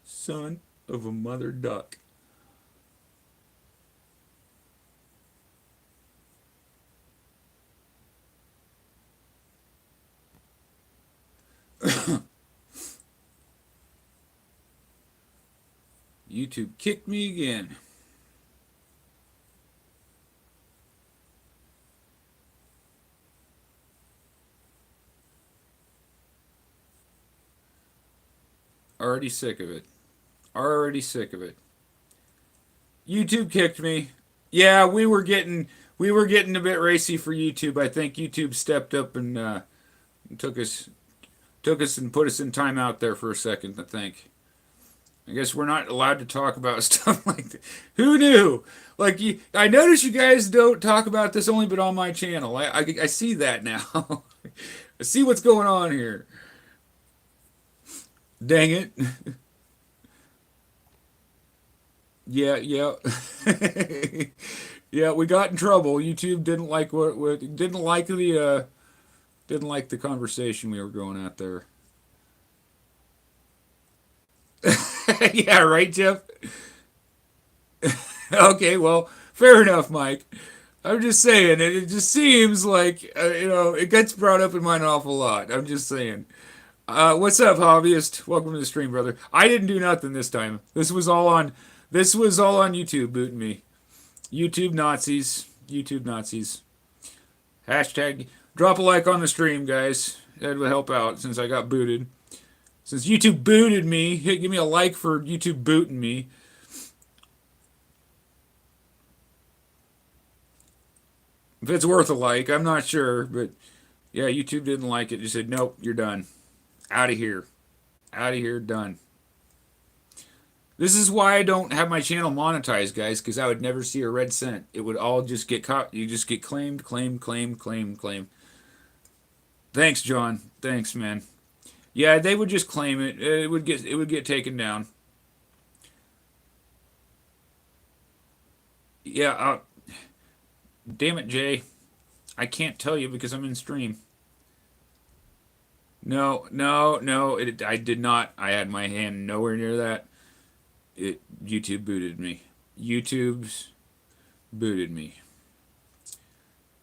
Son of a mother duck. YouTube kicked me again. Already sick of it. Already sick of it. YouTube kicked me. Yeah, we were getting a bit racy for YouTube. I think YouTube stepped up and took us took us and put us in timeout there for a second. I think. I guess we're not allowed to talk about stuff like that. Who knew? Like, I notice you guys don't talk about this only but on my channel. I see that now. I see what's going on here. Dang it. Yeah, yeah. Yeah, we got in trouble. YouTube didn't like what didn't like the conversation we were going at there. Yeah, right, Jeff? Okay, well, fair enough, Mike. I'm just saying, it just seems like, it gets brought up in mine an awful lot. I'm just saying. What's up, hobbyist? Welcome to the stream, brother. I didn't do nothing this time. This was all on YouTube booting me. YouTube Nazis. YouTube Nazis. Hashtag drop a like on the stream, guys. That would help out since I got booted. Since YouTube booted me, give me a like for YouTube booting me. If it's worth a like, I'm not sure, but yeah, YouTube didn't like it. Just said, nope, you're done. Out of here. Out of here, done. This is why I don't have my channel monetized, guys, because I would never see a red cent. It would all just get caught. You just get claimed, claimed, claimed, claimed, claimed. Thanks, John. Thanks, man. Yeah, they would just claim it. It would get taken down. Yeah. Damn it, Jay. I can't tell you because I'm in stream. No, no, no. I did not. I had my hand nowhere near that. YouTube booted me. YouTube's booted me.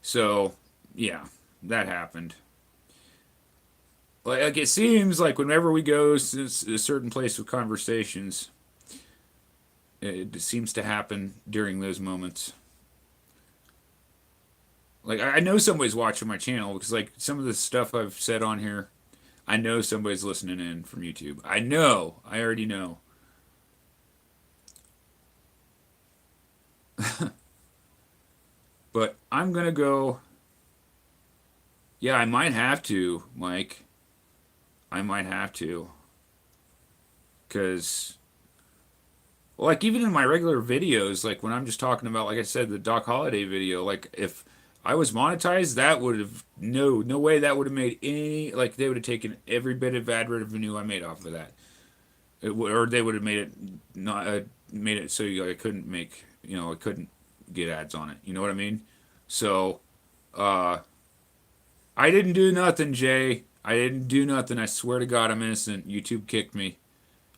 So, yeah, that happened. Like it seems like whenever we go to a certain place with conversations, it seems to happen during those moments. Like I know somebody's watching my channel because like some of the stuff I've said on here, I know somebody's listening in from YouTube. I know. I already know. But I'm gonna go. Yeah, I might have to, Mike. I might have to, cause like even in my regular videos, like when I'm just talking about, like I said, the Doc Holiday video, like if I was monetized, that would have no way that would have made any like they would have taken every bit of ad revenue I made off of that, or they would have made it not made it so I couldn't make I couldn't get ads on it. You know what I mean? So uh, I didn't do nothing, Jay. I didn't do nothing. I swear to God, I'm innocent. YouTube kicked me.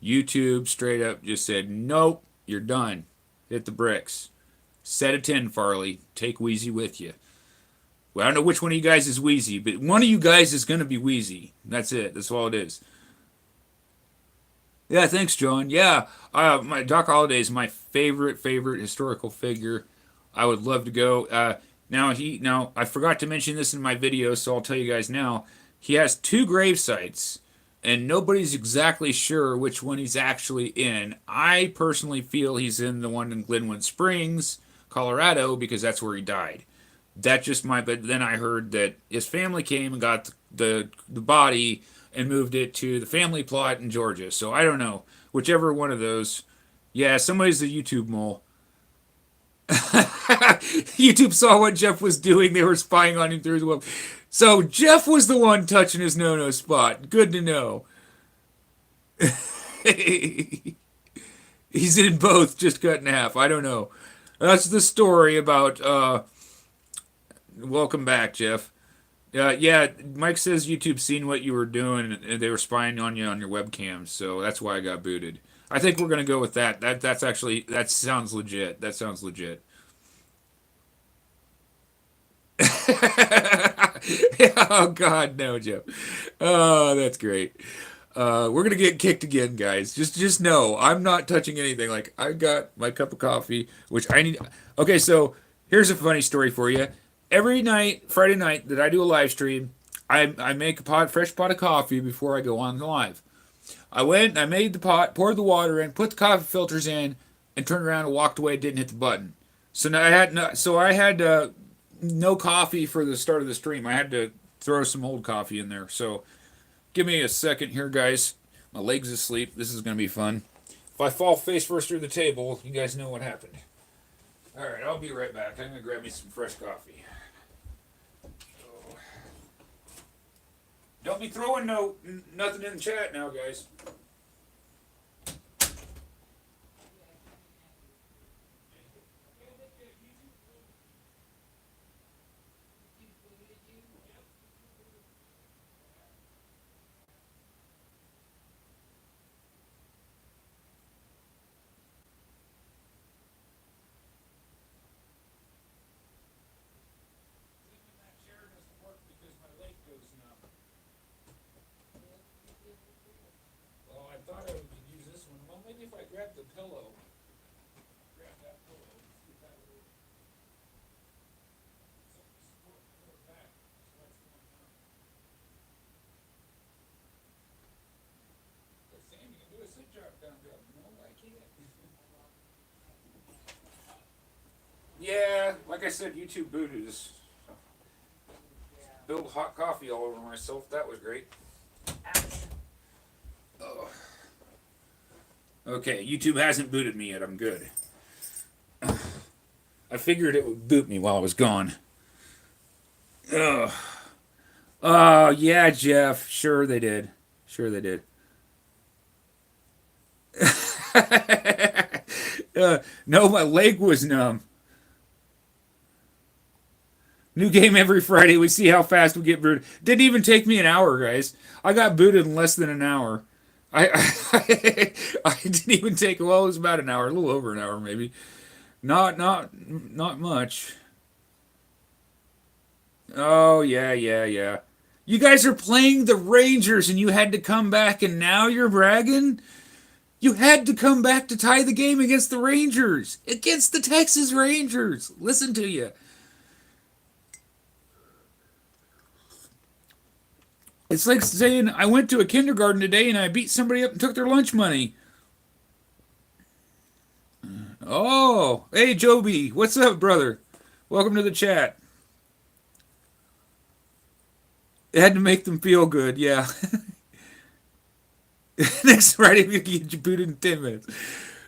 YouTube straight up just said, nope, you're done. Hit the bricks. Set a 10, Farley. Take Wheezy with you. Well, I don't know which one of you guys is Wheezy, but one of you guys is going to be Wheezy. That's it. That's all it is. Yeah, thanks, John. Yeah, my Doc Holliday is my favorite historical figure. I would love to go. Now I forgot to mention this in my video, so I'll tell you guys now. He has two grave sites, and nobody's exactly sure which one he's actually in. I personally feel he's in the one in Glenwood Springs, Colorado, because that's where he died. That just might. But then I heard that his family came and got the body and moved it to the family plot in Georgia. So I don't know. Whichever one of those. Yeah, somebody's a YouTube mole. YouTube saw what Jeff was doing. They were spying on him through the web. So Jeff was the one touching his no-no spot. Good to know. He's in both, just cut in half. I don't know. That's the story about Welcome back, Jeff. Yeah, Mike says YouTube seen what you were doing and they were spying on you on your webcam, so that's why I got booted. I think we're gonna go with that. That's actually that sounds legit. That sounds legit. Oh God, no, Jeff. Oh, that's great. We're gonna get kicked again, guys. Just know I'm not touching anything. Like I got my cup of coffee, which I need. Okay, so here's a funny story for you. Every night, Friday night, that I do a live stream, I make a fresh pot of coffee before I go on the live. I went, I made the pot, poured the water in, put the coffee filters in, and turned around and walked away. Didn't hit the button. So now I had no coffee for the start of the stream. I had to throw some old coffee in there. So give me a second here, guys. My leg's asleep. This is gonna be fun. If I fall face first through the table, you guys know what happened. All right, I'll be right back. I'm gonna grab me some fresh coffee. Don't be throwing nothing in the chat now, guys. That chair doesn't work because my leg goes numb. Well, I thought I could use this one. Well, maybe if I grab the pillow, grab that pillow, see if that will support my lower back. So that's going on. But Sam, you can do a sit job down job. No, I can't. Yeah, like I said, YouTube booted us. Spilled hot coffee all over myself. That was great. Oh. Okay, YouTube hasn't booted me yet. I'm good. I figured it would boot me while I was gone. Ugh. Oh, yeah, Jeff. Sure they did. Sure they did. No, my leg was numb. New game every Friday. We see how fast we get booted. Didn't even take me an hour, guys. I got booted in less than an hour. I didn't even take. Well, it was about an hour, a little over an hour, maybe. Not much. Oh yeah, yeah, yeah. You guys are playing the Rangers, and you had to come back, and now you're bragging. You had to come back to tie the game against the Rangers, against the Texas Rangers. Listen to you. It's like saying I went to a kindergarten today and I beat somebody up and took their lunch money. Oh, hey Joby, what's up, brother? Welcome to the chat. It had to make them feel good, yeah. Next Friday we can get you booted in 10 minutes.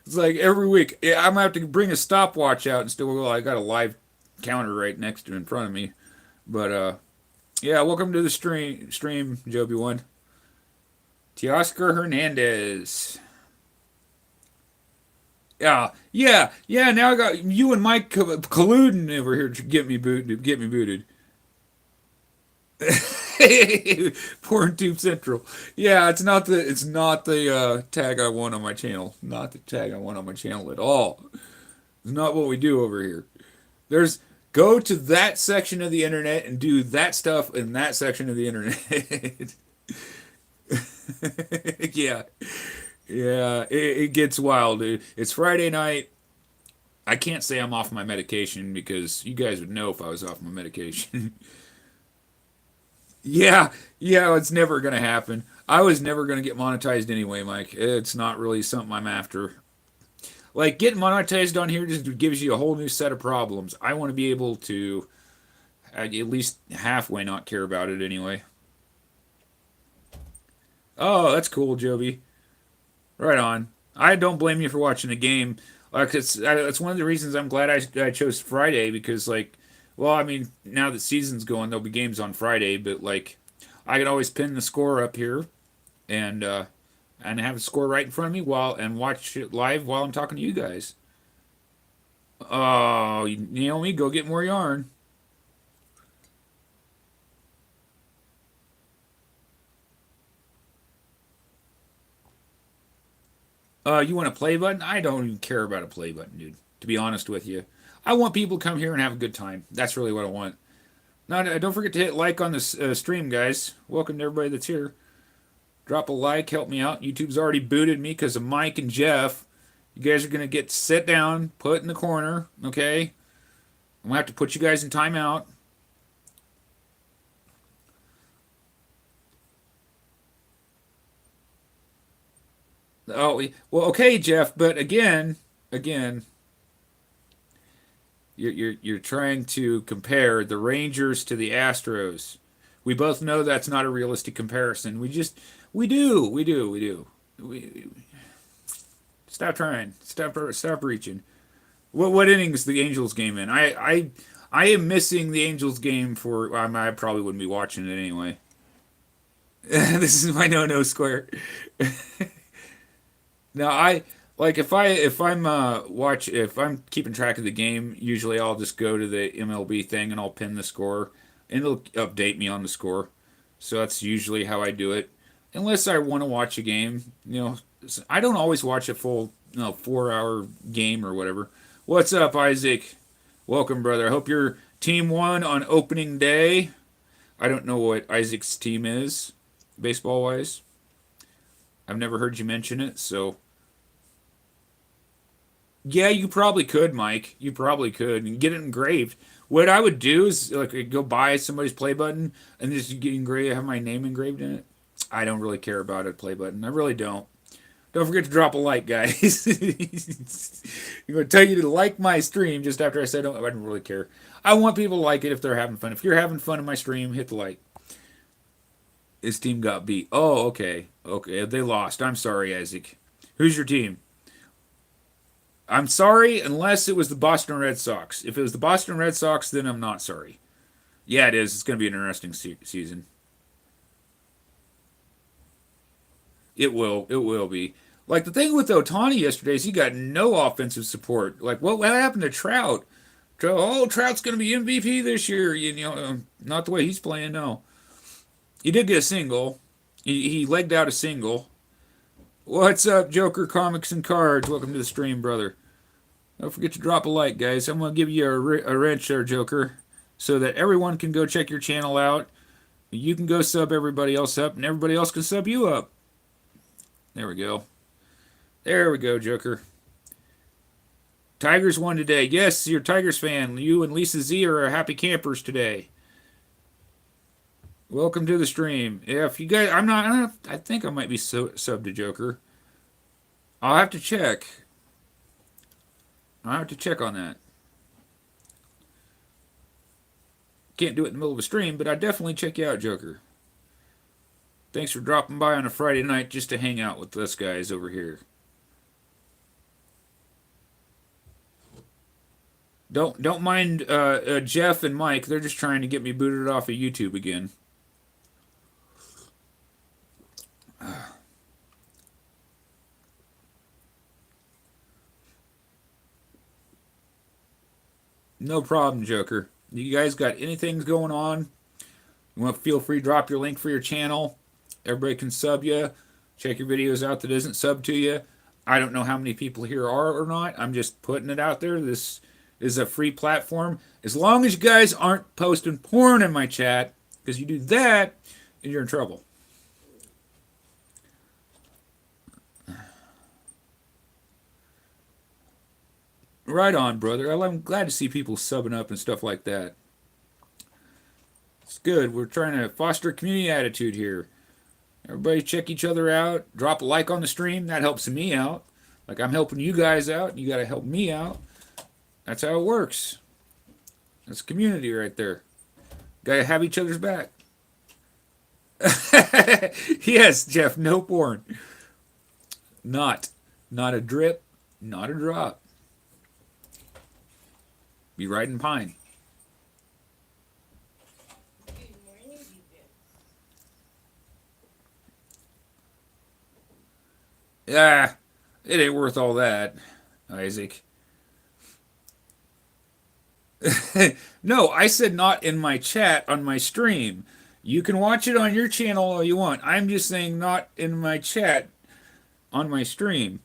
It's like every week. Yeah, I'm gonna have to bring a stopwatch out and still. Well, I got a live counter right next to in front of me. But yeah. Welcome to the stream, Joby One. Teoscar Hernandez. Yeah, yeah, yeah. Now I got you and Mike colluding over here to get me booted. Get me booted. Porn Tube Central. Yeah, it's not the tag I want on my channel. Not the tag I want on my channel at all. It's not what we do over here. There's go to that section of the internet and do that stuff in that section of the internet. Yeah, yeah. It gets wild, dude. It's Friday night. I can't say I'm off my medication because you guys would know if I was off my medication. Yeah, yeah, it's never gonna happen. I was never gonna get monetized anyway, Mike. It's not really something I'm after. Like getting monetized on here just gives you a whole new set of problems. I want to be able to at least halfway not care about it anyway. Oh, that's cool, Joby. Right on. I don't blame you for watching the game. Like it's one of the reasons I'm glad I chose Friday because like, well, I mean now that season's going, there'll be games on Friday, but like, I can always pin the score up here and have the score right in front of me while and watch it live while I'm talking to you guys. Oh, you know me, go get more yarn. You want a play button? I don't even care about a play button, dude. To be honest with you, I want people to come here and have a good time. That's really what I want. Now, don't forget to hit like on this stream, guys. Welcome to everybody that's here. Drop a like, help me out. YouTube's already booted me because of Mike and Jeff. You guys are gonna get sit down, put in the corner, okay? I'm gonna have to put you guys in timeout. Oh, well, okay, Jeff, but again, you're trying to compare the Rangers to the Astros. We both know that's not a realistic comparison. We do. We stop trying. Stop reaching. What inning is the Angels game in? I am missing the Angels game for. I probably wouldn't be watching it anyway. This is my no square. Now I like if I'm keeping track of the game, usually I'll just go to the MLB thing and I'll pin the score and it'll update me on the score. So that's usually how I do it. Unless I want to watch a game, I don't always watch a full, 4-hour game or whatever. What's up, Isaac? Welcome, brother. I hope your team won on opening day. I don't know what Isaac's team is, baseball wise. I've never heard you mention it, so yeah, you probably could, Mike. You probably could and get it engraved. What I would do is like go buy somebody's play button and just get engraved, have my name engraved in it. I don't really care about a play button. I really don't. Don't forget to drop a like, guys. I'm going to tell you to like my stream just after I said I don't really care. I want people to like it if they're having fun. If you're having fun in my stream, hit the like. His team got beat. Oh, okay. Okay, they lost. I'm sorry, Isaac. Who's your team? I'm sorry unless it was the Boston Red Sox. If it was the Boston Red Sox, then I'm not sorry. Yeah, it is. It's going to be an interesting season. It will. It will be. Like the thing with Otani yesterday is he got no offensive support. Like what happened to Trout? Trout's going to be MVP this year. Not the way he's playing. No, he did get a single. He legged out a single. What's up, Joker Comics and Cards? Welcome to the stream, brother. Don't forget to drop a like, guys. I'm going to give you a wrench there, Joker, so that everyone can go check your channel out. You can go sub everybody else up, and everybody else can sub you up. There we go. There we go, Joker. Tigers won today. Yes, you're a Tigers fan. You and Lisa Z are happy campers today. Welcome to the stream. Yeah, if you guys, I think I might be sub to Joker. I'll have to check. I'll have to check on that. Can't do it in the middle of a stream, but I definitely check you out, Joker. Thanks for dropping by on a Friday night just to hang out with us guys over here. Don't mind Jeff and Mike. They're just trying to get me booted off of YouTube again. No problem, Joker. You guys got anything going on? You want to feel free to drop your link for your channel. Everybody can sub you. Check your videos out that isn't sub to you. I don't know how many people here are or not. I'm just putting it out there. This is a free platform. As long as you guys aren't posting porn in my chat, because you do that, and you're in trouble. Right on, brother. I'm glad to see people subbing up and stuff like that. It's good. We're trying to foster a community attitude here. Everybody check each other out. Drop a like on the stream. That helps me out. Like I'm helping you guys out. You got to help me out. That's how it works. That's community right there. Got to have each other's back. Yes, Jeff. No porn. Not a drip. Not a drop. Be riding pine. Yeah, it ain't worth all that, Isaac. No, I said not in my chat on my stream. You can watch it on your channel all you want. I'm just saying not in my chat on my stream.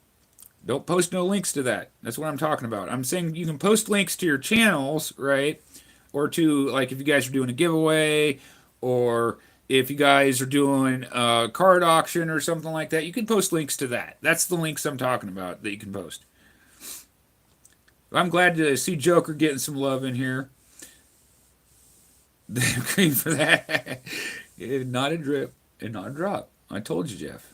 Don't post no links to that. That's what I'm talking about. I'm saying you can post links to your channels, right? Or to, like, if you guys are doing a giveaway, or if you guys are doing a card auction or something like that, you can post links to that. That's the links I'm talking about that you can post. I'm glad to see Joker getting some love in here. Green for that. Not a drip and not a drop. I told you, Jeff.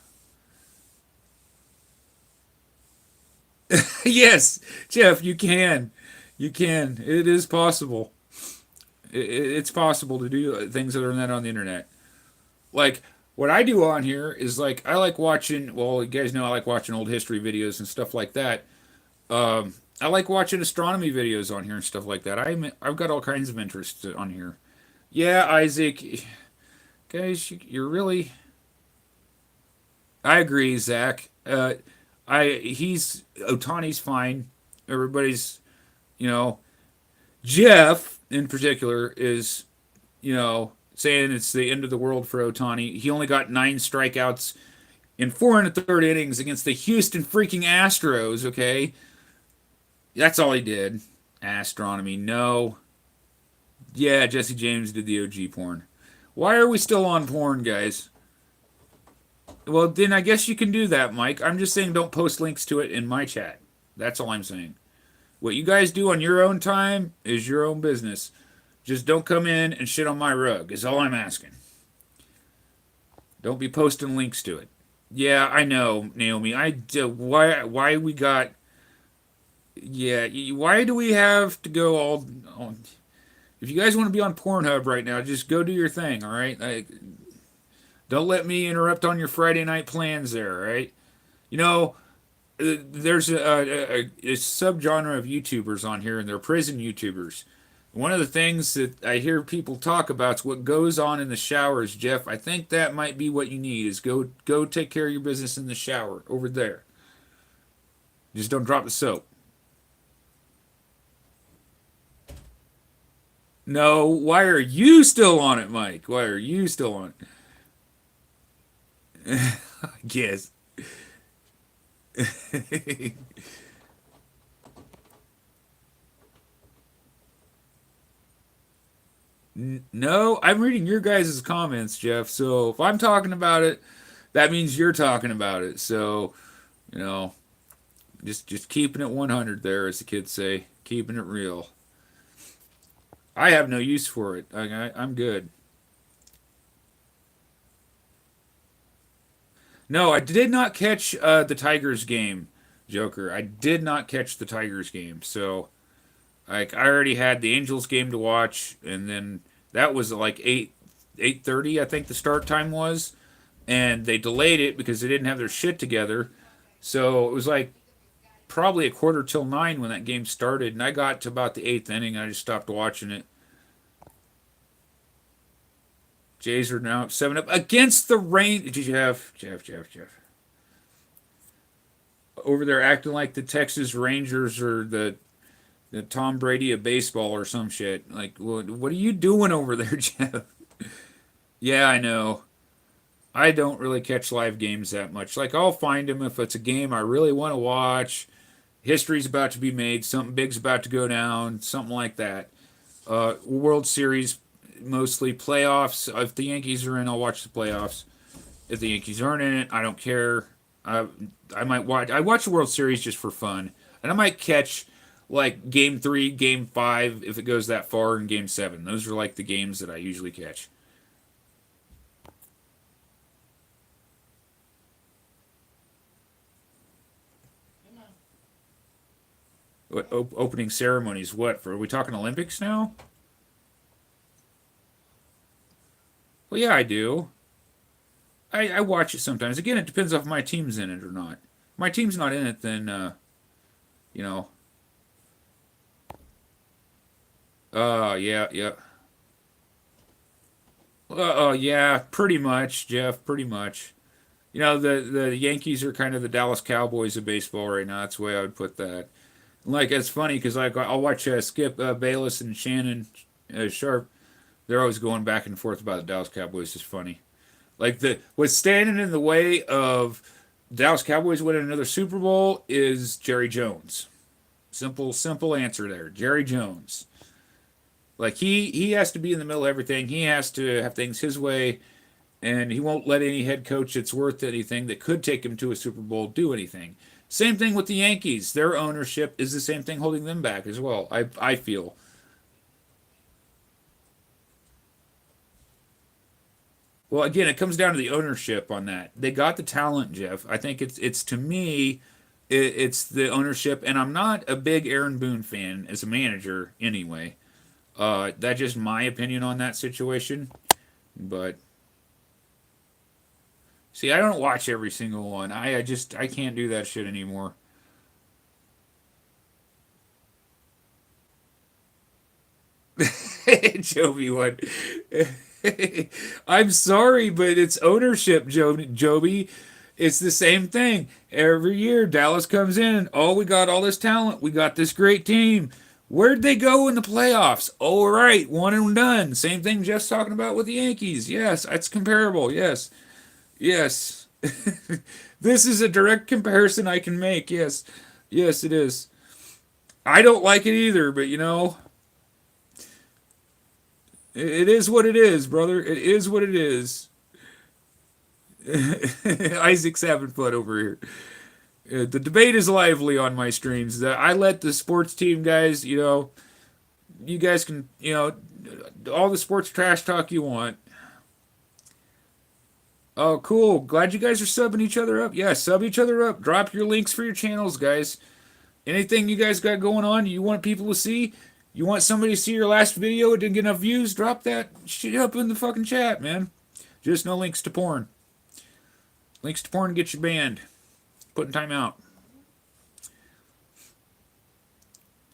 Yes, Jeff, you can. You can. It is possible. It's possible to do things that are not on the internet. Like, what I do on here is, like, I like watching, well, you guys know I like watching old history videos and stuff like that. I like watching astronomy videos on here and stuff like that. I've got all kinds of interests on here. Yeah, Isaac, guys, you're really. I agree, Zach. He's Otani's fine. Everybody's, you know, Jeff in particular is, saying it's the end of the world for Otani. He only got 9 strikeouts in 4 1/3 innings against the Houston freaking Astros. Okay, that's all he did. Astronomy, no. Yeah, Jesse James did the OG porn. Why are we still on porn, guys? Well, then I guess you can do that, Mike. I'm just saying don't post links to it in my chat. That's all I'm saying. What you guys do on your own time is your own business. Just don't come in and shit on my rug, is all I'm asking. Don't be posting links to it. Yeah, I know, Naomi. Why we got. Yeah, why do we have to go all on. If you guys want to be on Pornhub right now, just go do your thing, all right? Don't let me interrupt on your Friday night plans there, all right? You know, there's a subgenre of YouTubers on here, and they're prison YouTubers. One of the things that I hear people talk about is what goes on in the showers, Jeff. I think that might be what you need is go take care of your business in the shower over there. Just don't drop the soap. No, why are you still on it, Mike? Why are you still on it? Yes. No, I'm reading your guys' comments, Jeff. So if I'm talking about it, that means you're talking about it. So, you know, just keeping it 100 there, as the kids say, keeping it real. I have no use for it. I'm good. No, I did not catch the Tigers game, Joker. I did not catch the Tigers game. So, like, I already had the Angels game to watch, and then that was like 8:30, I think the start time was, and they delayed it because they didn't have their shit together. So it was like probably a quarter till 9 when that game started, and I got to about the eighth inning, and I just stopped watching it. Jays are now 7 up against the rain. Did you have Jeff over there acting like the Texas Rangers or the Tom Brady of baseball or some shit? Like, what are you doing over there, Jeff? Yeah, I know. I don't really catch live games that much. Like, I'll find them if it's a game I really want to watch. History's about to be made. Something big's about to go down. Something like that. World Series, mostly playoffs. If the Yankees are in, I'll watch the playoffs. If the Yankees aren't in it, I don't care. I I might watch. I watch the World Series just for fun, and I might catch like Game 3, Game 5 if it goes that far, and Game 7. Those are like the games that I usually catch. What opening ceremonies? What for? Are we talking Olympics now? Well, yeah, I do. I watch it sometimes. Again, it depends if my team's in it or not. If my team's not in it, then you know. Yeah, yeah. Yeah, pretty much, Jeff. Pretty much. The Yankees are kind of the Dallas Cowboys of baseball right now. That's the way I would put that. Like it's funny because like I'll watch Skip Bayless and Shannon Sharp. They're always going back and forth about the Dallas Cowboys. It's funny. Like the what's standing in the way of Dallas Cowboys winning another Super Bowl is Jerry Jones. Simple answer there. Jerry Jones. Like he has to be in the middle of everything. He has to have things his way, and he won't let any head coach that's worth anything that could take him to a Super Bowl do anything. Same thing with the Yankees. Their ownership is the same thing holding them back as well. I feel. Well, again, it comes down to the ownership on that. They got the talent, Jeff. I think it's to me, it's the ownership, and I'm not a big Aaron Boone fan as a manager anyway. That's just my opinion on that situation. But see, I don't watch every single one. I just I can't do that shit anymore. Joby one. I'm sorry, but it's ownership, Joby. It's the same thing. Every year, Dallas comes in. Oh, we got all this talent. We got this great team. Where'd they go in the playoffs? Oh, right, one and done. Same thing Jeff's talking about with the Yankees. Yes, it's comparable. Yes, yes. This is a direct comparison I can make. Yes, yes, it is. I don't like it either, but it is what it is, brother. It is what it is. Isaac 7 foot over here. The debate is lively on my streams. I let the sports team guys, you guys can, all the sports trash talk you want. Oh, cool. Glad you guys are subbing each other up. Yeah, sub each other up. Drop your links for your channels, guys. Anything you guys got going on you want people to see? You want somebody to see your last video? It didn't get enough views? Drop that shit up in the fucking chat, man. Just no links to porn. Links to porn get you banned. Putting time out.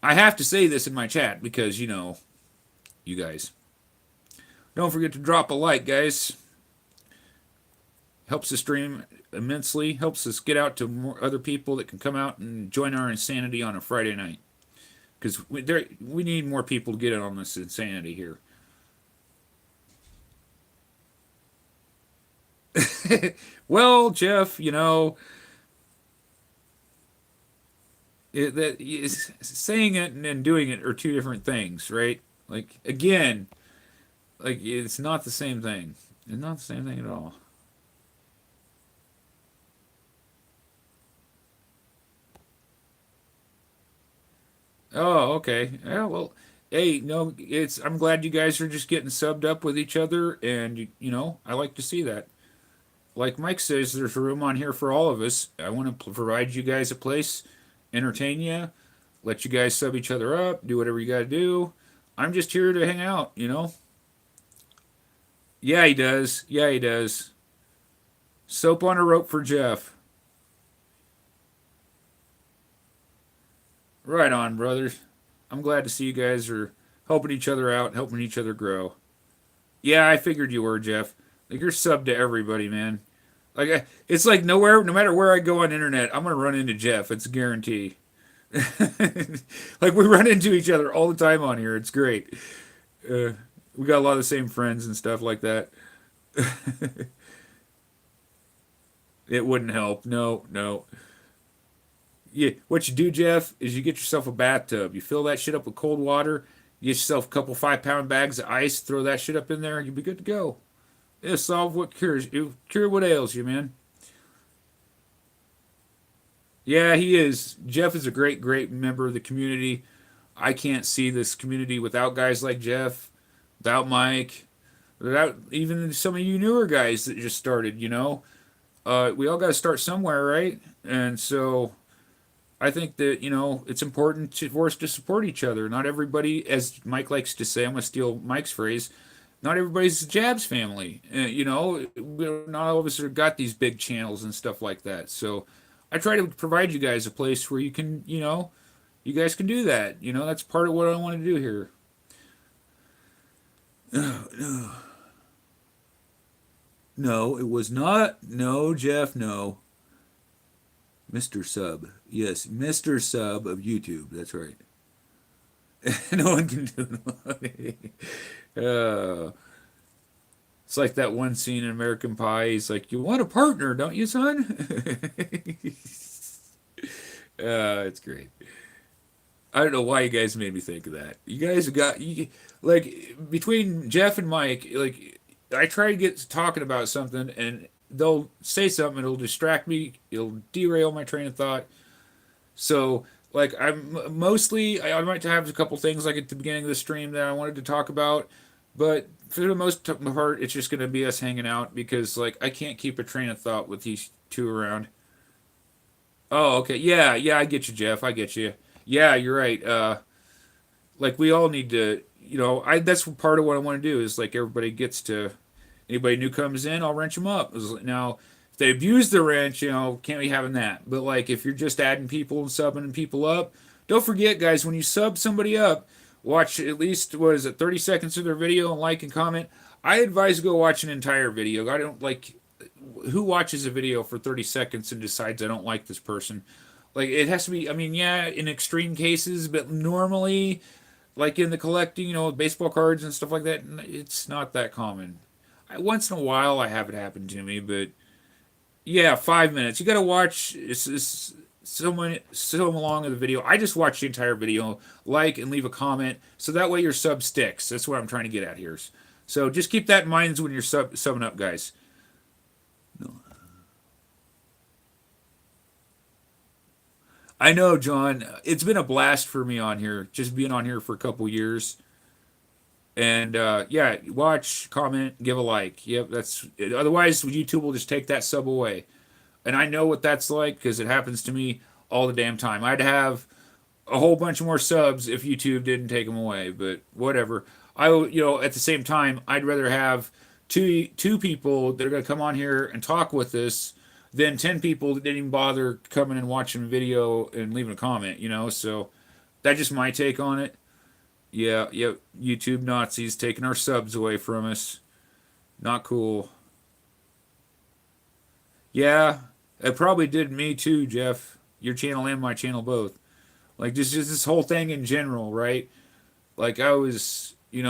I have to say this in my chat because, you guys. Don't forget to drop a like, guys. Helps the stream immensely. Helps us get out to more other people that can come out and join our insanity on a Friday night. Because we need more people to get in on this insanity here. Well, Jeff, saying it and doing it are two different things, right? Like again, like it's not the same thing. It's not the same thing at all. Oh, okay. Yeah, well, hey, no, it's I'm glad you guys are just getting subbed up with each other, and I like to see that. Like Mike says, there's room on here for all of us. I want to provide you guys a place, entertain you, let you guys sub each other up, do whatever you got to do. I'm just here to hang out. Yeah, he does. Yeah, he does. Soap on a rope for Jeff. Right on, brothers. I'm glad to see you guys are helping each other out, helping each other grow. Yeah, I figured you were, Jeff. Like you're sub to everybody, man. Like it's like nowhere, no matter where I go on the internet, I'm gonna run into Jeff. It's a guarantee. Like we run into each other all the time on here. It's great. Uh, we got a lot of the same friends and stuff like that. It wouldn't help. No, no. Yeah, what you do, Jeff, is you get yourself a bathtub. You fill that shit up with cold water. You get yourself a couple 5 pound bags of ice. Throw that shit up in there. You'll be good to go. It'll solve what cures. It'll cure what ails you, man. Yeah, he is. Jeff is a great, great member of the community. I can't see this community without guys like Jeff, without Mike, without even some of you newer guys that just started. We all got to start somewhere, right? And so I think that, it's important for us to support each other. Not everybody, as Mike likes to say, I'm going to steal Mike's phrase, not everybody's a Jabs family. Not all of us have got these big channels and stuff like that. So I try to provide you guys a place where you can, you guys can do that. That's part of what I want to do here. No, it was not. No, Jeff, no. Mr. Sub. Yes, Mr. Sub of YouTube. That's right. No one can do it. It's like that one scene in American Pie. He's like, "You want a partner, don't you, son?" It's great. I don't know why you guys made me think of that. You guys have got like between Jeff and Mike, like I try to get to talking about something and they'll say something, it'll distract me, it'll derail my train of thought. So like I'm mostly I might have a couple things like at the beginning of the stream that I wanted to talk about, but for the most part, it's just gonna be us hanging out because like I can't keep a train of thought with these two around. Oh, okay. Yeah, yeah, I get you, Jeff. I get you. Yeah, you're right. Like we all need to, I that's part of what I want to do is like everybody gets to anybody new comes in, I'll wrench them up. Now, if they abuse the wrench, can't be having that. But like if you're just adding people and subbing people up, don't forget, guys, when you sub somebody up, watch at least what is it, 30 seconds of their video and like and comment. I advise go watch an entire video. I don't like who watches a video for 30 seconds and decides I don't like this person. Like it has to be. I mean, yeah, in extreme cases, but normally like in the collecting, baseball cards and stuff like that, it's not that common. Once in a while, I have it happen to me, but yeah, 5 minutes. You got to watch so long of the video. I just watch the entire video, like and leave a comment, so that way your sub sticks. That's what I'm trying to get at here. So just keep that in mind when you're subbing up, guys. I know, John. It's been a blast for me on here, just being on here for a couple years. And yeah, watch, comment, give a like. Yep, that's otherwise YouTube will just take that sub away. And I know what that's like because it happens to me all the damn time. I'd have a whole bunch more subs if YouTube didn't take them away, but whatever. At the same time, I'd rather have two people that are going to come on here and talk with us than 10 people that didn't even bother coming and watching a video and leaving a comment, So that's just my take on it. Yeah, yeah, YouTube Nazis taking our subs away from us. Not cool. Yeah, it probably did me too, Jeff. Your channel and my channel both. Like just this whole thing in general, right? Like I was, it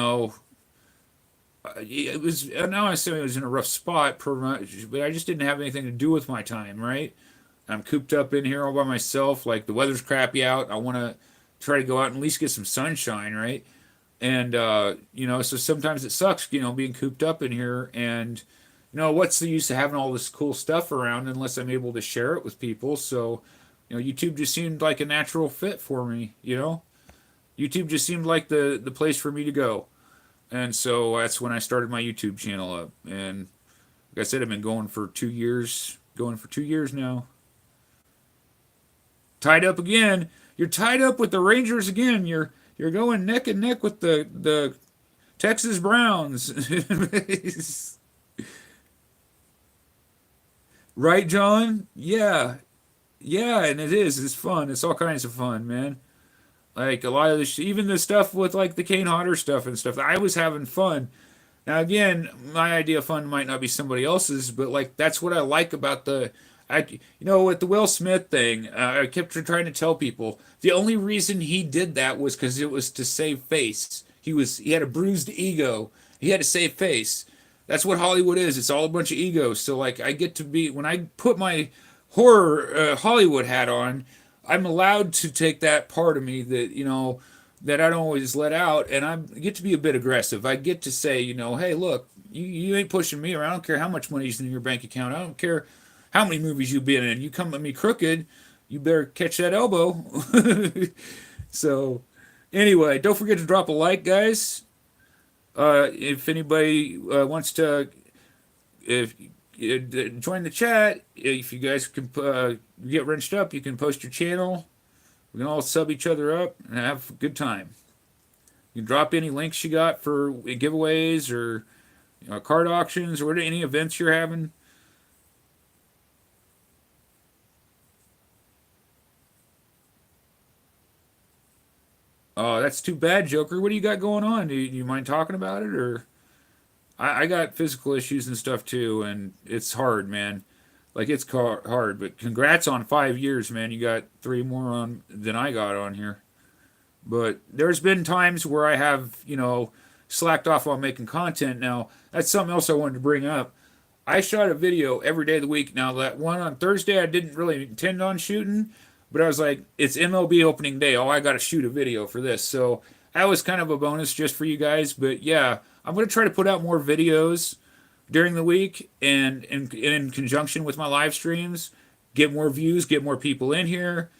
was now I say I was in a rough spot, pretty much, but I just didn't have anything to do with my time, right? I'm cooped up in here all by myself. Like the weather's crappy out. I want to try to go out and at least get some sunshine, right? And so sometimes it sucks, being cooped up in here. And what's the use of having all this cool stuff around unless I'm able to share it with people? So, YouTube just seemed like a natural fit for me. YouTube just seemed like the place for me to go. And so that's when I started my YouTube channel up. And like I said, I've been going for 2 years now. Tied up again. You're tied up with the Rangers again. You're going neck and neck with the Texas Browns. Right, John? Yeah. Yeah, and it is. It's fun. It's all kinds of fun, man. Like a lot of even the stuff with like the Kane Hodder stuff and stuff. I was having fun. Now again, my idea of fun might not be somebody else's, but like that's what I like about with the Will Smith thing. I kept trying to tell people the only reason he did that was because it was to save face. He had a bruised ego. He had to save face. That's what Hollywood is. It's all a bunch of egos. So like I get to be when I put my horror Hollywood hat on, I'm allowed to take that part of me that I don't always let out, and I get to be a bit aggressive. I get to say, hey, look, you ain't pushing me around. I don't care how much money's in your bank account. I don't care how many movies you've been in. You come at me crooked, you better catch that elbow. So, anyway, don't forget to drop a like, guys. If anybody wants to, if join the chat, if you guys can get wrenched up, you can post your channel. We can all sub each other up and have a good time. You can drop any links you got for giveaways or card auctions or any events you're having. Oh, that's too bad, Joker. What do you got going on? Do you mind talking about it? Or I got physical issues and stuff too, and it's hard, man. Like it's hard, but congrats on 5 years, man. You got three more on than I got on here. But there's been times where I have, slacked off on making content. Now, that's something else I wanted to bring up. I shot a video every day of the week. Now, that one on Thursday, I didn't really intend on shooting, but I was like, it's MLB opening day. Oh, I got to shoot a video for this. So that was kind of a bonus just for you guys. But yeah, I'm going to try to put out more videos during the week and in conjunction with my live streams, get more views, get more people in here,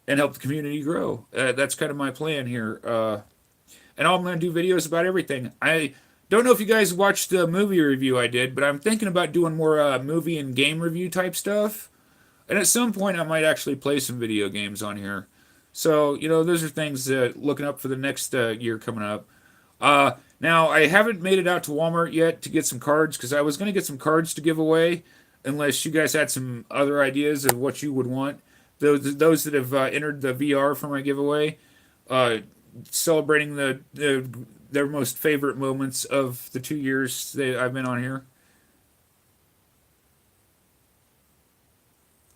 and help the community grow. That's kind of my plan here. And I'm going to do videos about everything. I don't know if you guys watched the movie review I did, but I'm thinking about doing more movie and game review type stuff. And at some point, I might actually play some video games on here. So, those are things looking up for the next year coming up. Now, I haven't made it out to Walmart yet to get some cards because I was going to get some cards to give away, unless you guys had some other ideas of what you would want. Those that have entered the VR for my giveaway, uh, celebrating their most favorite moments of the 2 years I've been on here.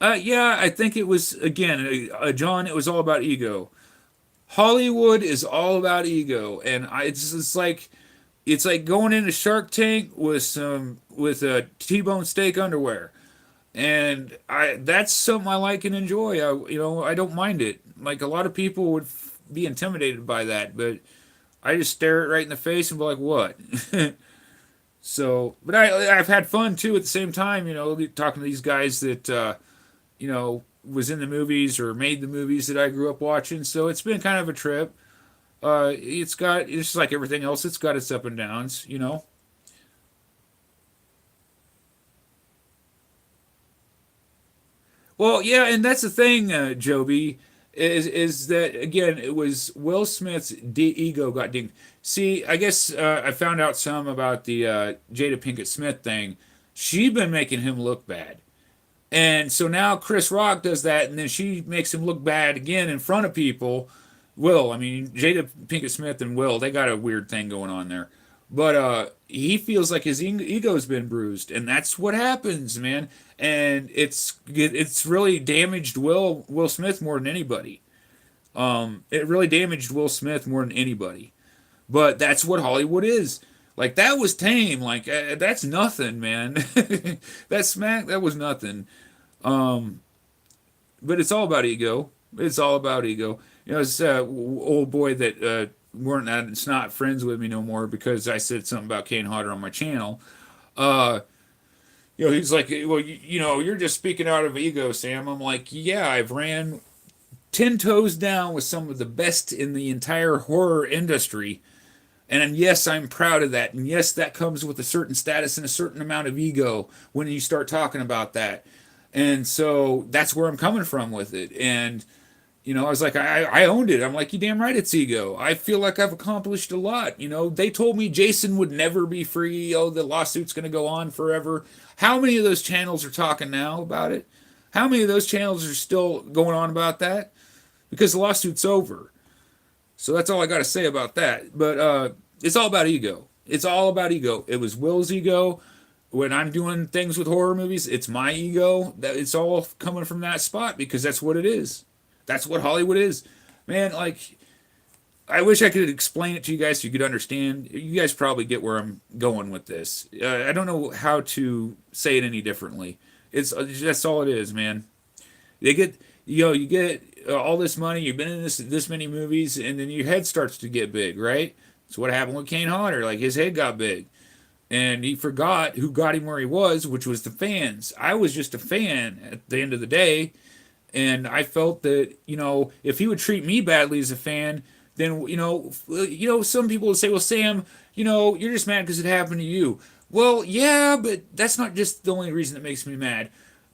Yeah, I think it was again, John. It was all about ego. Hollywood is all about ego, and it's like going into Shark Tank with a T-bone steak underwear, and I that's something I like and enjoy. I don't mind it. Like a lot of people would be intimidated by that, but I just stare it right in the face and be like, "What?" So, but I've had fun too at the same time. Talking to these guys that was in the movies or made the movies that I grew up watching. So it's been kind of a trip. It's just like everything else. It's got its up and downs. Well, yeah, and that's the thing, Joby, is that again it was Will Smith's ego got dinged. See, I guess I found out some about the Jada Pinkett Smith thing. She'd been making him look bad. And so now Chris Rock does that, and then she makes him look bad again in front of people. I mean, Jada Pinkett Smith and Will, they got a weird thing going on there. But he feels like his ego's been bruised, and that's what happens, man. And it's really damaged Will Smith more than anybody. It really damaged Will Smith more than anybody. But that's what Hollywood is. Like that was tame. Like that's nothing, man. That was nothing. But it's all about ego. It's all about ego. It's old boy that weren't it's not friends with me no more because I said something about Kane Hodder on my channel. Uh, he's like, well, you're just speaking out of ego, Sam. I'm like, yeah, I've ran 10 toes down with some of the best in the entire horror industry. And yes, I'm proud of that. And yes, that comes with a certain status and a certain amount of ego when you start talking about that. And so that's where I'm coming from with it. And, I was like, I owned it. I'm like, you damn right it's ego. I feel like I've accomplished a lot. They told me Jason would never be free. Oh, the lawsuit's going to go on forever. How many of those channels are talking now about it? How many of those channels are still going on about that? Because the lawsuit's over. So that's all I got to say about that. But it's all about ego. It's all about ego. It was Will's ego. When I'm doing things with horror movies, it's my ego. That it's all coming from that spot because that's what it is. That's what Hollywood is. Man, like I wish I could explain it to you guys so you could understand. You guys probably get where I'm going with this. I don't know how to say it any differently. It's that's all it is, man. They get you get all this money. You've been in this many movies, and then your head starts to get big, right? That's what happened with Kane Hodder. Like his head got big, and he forgot who got him where he was, which was the fans. I was just a fan at the end of the day, and I felt that if he would treat me badly as a fan, then some people would say, well, Sam, you're just mad because it happened to you. Well, yeah, but that's not just the only reason that makes me mad.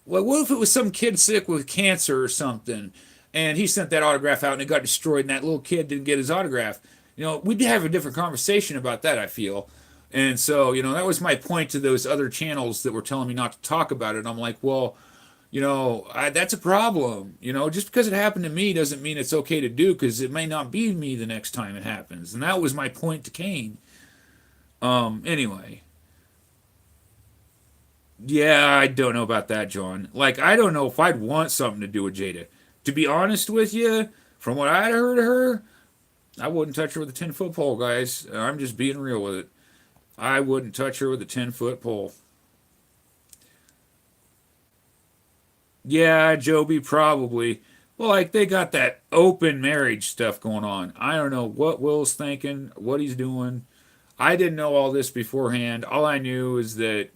Well, what if it was some kid sick with cancer or something, and he sent that autograph out and it got destroyed, and that little kid didn't get his autograph? We'd have a different conversation about that, I feel. And so, that was my point to those other channels that were telling me not to talk about it. I'm like, well, that's a problem. Just because it happened to me doesn't mean it's okay to do because it may not be me the next time it happens. And that was my point to Kane. Anyway. Yeah, I don't know about that, John. Like, I don't know if I'd want something to do with Jada. To be honest with you, from what I heard of her, I wouldn't touch her with a 10-foot pole, guys. I'm just being real with it. I wouldn't touch her with a 10-foot pole. Yeah, Joby, probably. Well, like they got that open marriage stuff going on. I don't know what Will's thinking, what he's doing. I didn't know all this beforehand. All I knew is that,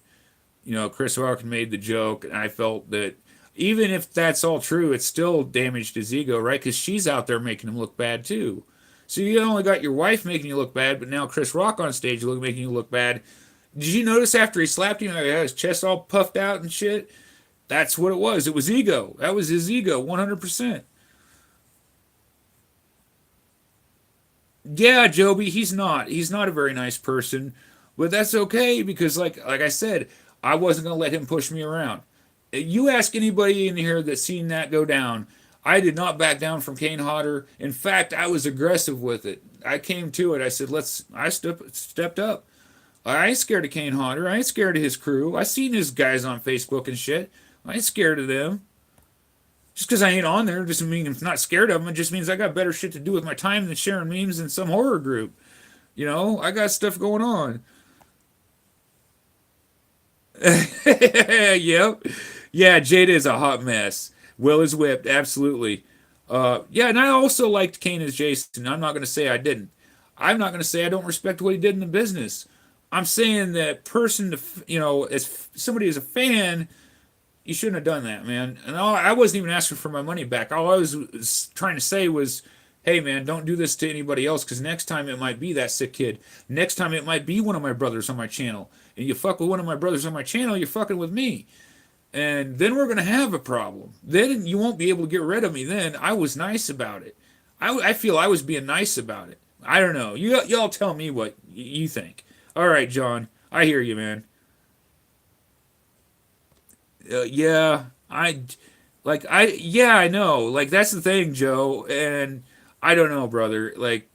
Chris Rock made the joke, and I felt that even if that's all true, it still damaged his ego, right? Because she's out there making him look bad too. So you only got your wife making you look bad, but now Chris Rock on stage making you look bad. Did you notice after he slapped him, his chest all puffed out and shit? That's what it was. It was ego. That was his ego, 100%. Yeah, Joby, he's not. He's not a very nice person, but that's okay because, like I said, I wasn't gonna let him push me around. You ask anybody in here that's seen that go down. I did not back down from Kane Hodder. In fact, I was aggressive with it. I came to it. I said, "Let's." I stepped up. I ain't scared of Kane Hodder. I ain't scared of his crew. I seen his guys on Facebook and shit. I ain't scared of them. Just because I ain't on there doesn't mean I'm not scared of them. It just means I got better shit to do with my time than sharing memes in some horror group. I got stuff going on. Yep. Yeah, Jada is a hot mess. Will is whipped, absolutely. Yeah, and I also liked Kane as Jason. I'm not going to say I didn't. I'm not going to say I don't respect what he did in the business. I'm saying that person to, as somebody as a fan, you shouldn't have done that, man. And I wasn't even asking for my money back. All I was trying to say was, hey, man, don't do this to anybody else because next time it might be that sick kid. Next time it might be one of my brothers on my channel. And you fuck with one of my brothers on my channel, you're fucking with me. And then we're going to have a problem. Then you won't be able to get rid of me then. I was nice about it. I feel I was being nice about it. I don't know. Y'all tell me what you think. All right, John. I hear you, man. Yeah, yeah, I know. Like that's the thing, Joe. And I don't know, brother. Like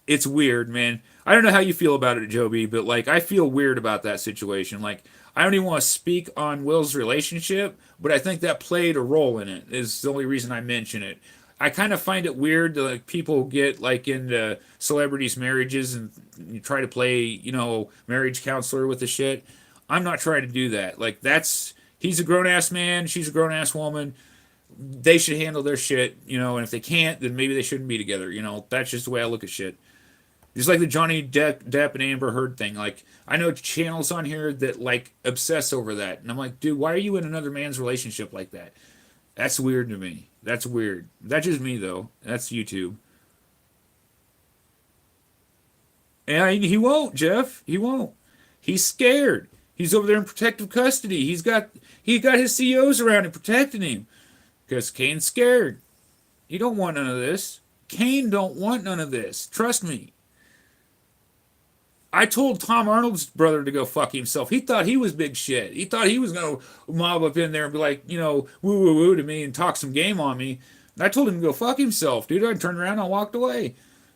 it's weird, man. I don't know how you feel about it, Joby, but like I feel weird about that situation. Like I don't even want to speak on Will's relationship, but I think that played a role in it. Is the only reason I mention it. I kind of find it weird that like people get like into celebrities' marriages and you try to play, marriage counselor with the shit. I'm not trying to do that. Like that's he's a grown ass man, she's a grown ass woman. They should handle their shit, and if they can't, then maybe they shouldn't be together. That's just the way I look at shit. Just like the Johnny Depp and Amber Heard thing. Like, I know channels on here that, like, obsess over that. And I'm like, dude, why are you in another man's relationship like that? That's weird to me. That's weird. That's just me, though. That's YouTube. And he won't, Jeff. He won't. He's scared. He's over there in protective custody. He got his CEOs around him protecting him. Because Kane's scared. He don't want none of this. Kane don't want none of this. Trust me. I told Tom Arnold's brother to go fuck himself. He thought he was big shit. He thought he was gonna mob up in there and be like, woo woo woo to me and talk some game on me. And I told him to go fuck himself, dude. I turned around and I walked away.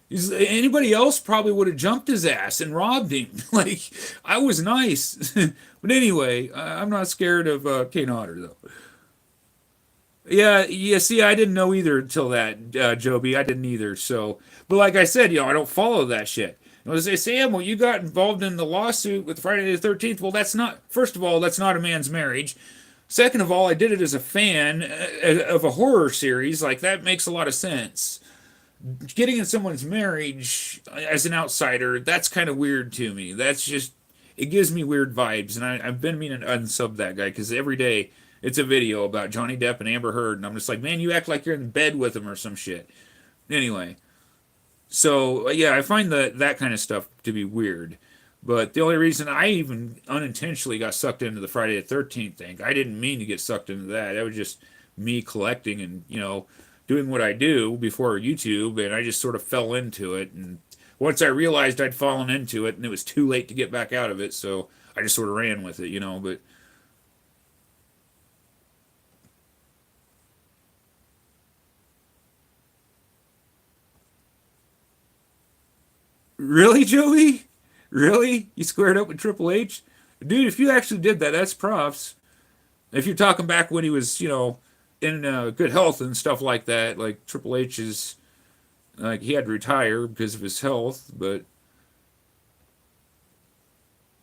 Anybody else probably would have jumped his ass and robbed him. Like I was nice, but anyway, I'm not scared of Kane Hodder though. Yeah, yeah. See, I didn't know either until that, Joby. I didn't either. So, but like I said, I don't follow that shit. They say, Sam, well, you got involved in the lawsuit with Friday the 13th. Well, that's not, first of all, that's not a man's marriage. Second of all, I did it as a fan of a horror series. Like, that makes a lot of sense. Getting in someone's marriage as an outsider, that's kind of weird to me. That's just, it gives me weird vibes. And I've been meaning to unsub that guy because every day it's a video about Johnny Depp and Amber Heard. And I'm just like, man, you act like you're in bed with him or some shit. Anyway. So yeah, I find that kind of stuff to be weird. But the only reason I even unintentionally got sucked into the Friday the 13th thing, I didn't mean to get sucked into that. That was just me collecting and doing what I do before YouTube, and I just sort of fell into it. And once I realized I'd fallen into it, and it was too late to get back out of it, so I just sort of ran with it. But really, Joey? Really? You squared up with Triple H? Dude, if you actually did that, that's props. If you're talking back when he was, in good health and stuff like that, like Triple H is, Like he had to retire because of his health, but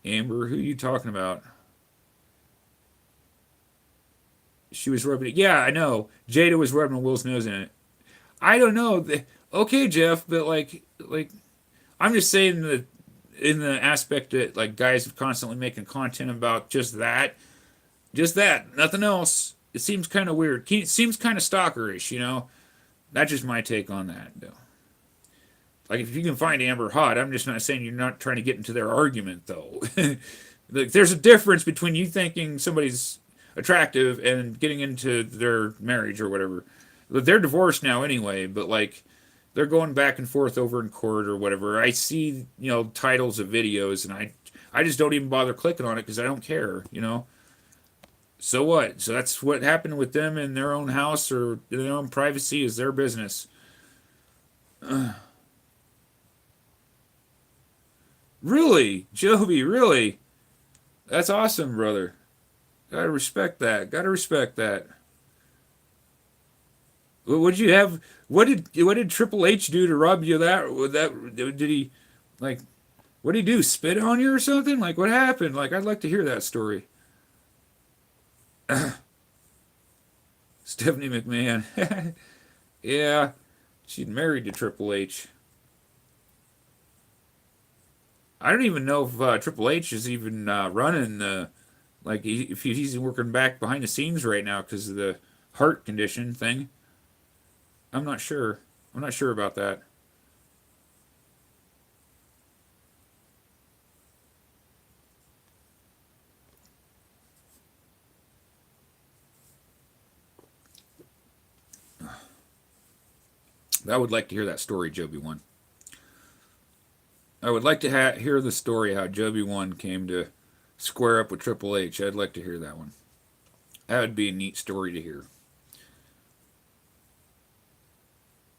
Amber, who are you talking about? She was rubbing it. Yeah, I know. Jada was rubbing Will's nose in it. I don't know. Okay, Jeff, but like I'm just saying that in the aspect that like guys are constantly making content about just that, nothing else. It seems kind of weird. It seems kind of stalkerish, you know. That's just my take on that, though. Like if you can find Amber hot, I'm just not saying you're not trying to get into their argument, though. Like there's a difference between you thinking somebody's attractive and getting into their marriage or whatever. They're divorced now anyway, but like they're going back and forth over in court or whatever. I see, titles of videos and I just don't even bother clicking on it because I don't care, you know. So what? So that's what happened with them in their own house or in their own privacy is their business. Really? Joby, really? That's awesome, brother. Gotta respect that. Gotta respect that. Would you have? What did Triple H do to rob you of that? Did he like? What did he do? Spit on you or something? Like what happened? Like I'd like to hear that story. Stephanie McMahon. Yeah, she's married to Triple H. I don't even know if Triple H is even running like if he's working back behind the scenes right now because of the heart condition thing. I'm not sure. I'm not sure about that. I would like to hear that story, Joby One. I would like to hear the story how Joby One came to square up with Triple H. I'd like to hear that one. That would be a neat story to hear.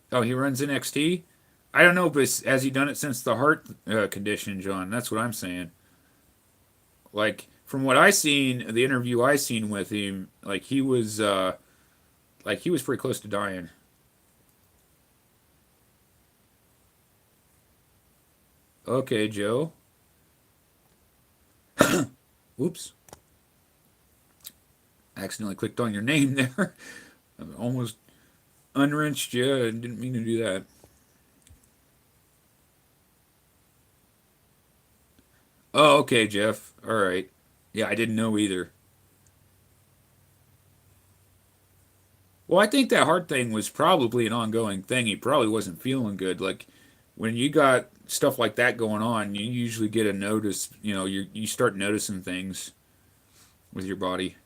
Oh, he runs NXT. I don't know, but has he done it since the heart condition, John? That's what I'm saying. Like from what I seen, the interview I seen with him, like he was pretty close to dying. Okay, Joe. Oops, accidentally clicked on your name there. I almost unwrenched you. I didn't mean to do that. Oh, okay, Jeff. All right. Yeah, I didn't know either. Well, I think that heart thing was probably an ongoing thing. He probably wasn't feeling good. Like when you got stuff like that going on, you usually get a notice. You start noticing things with your body.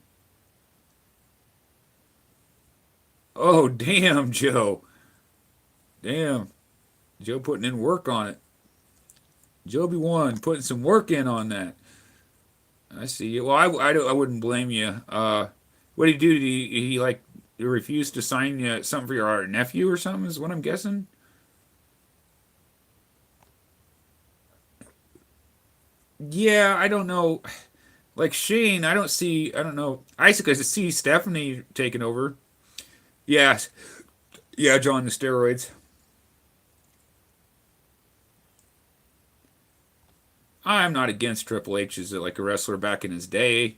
Oh, damn, Joe. Damn, Joe putting in work on it. Joby One putting some work in on that. I see. Well, I wouldn't blame you. What did he do? Did he like refuse to sign something for your nephew or something? Is what I'm guessing. Yeah, I don't know. Like Shane, I don't see. I don't know. Isaac, I see Stephanie taking over. Yeah, yeah, John the steroids. I'm not against Triple H as like a wrestler back in his day,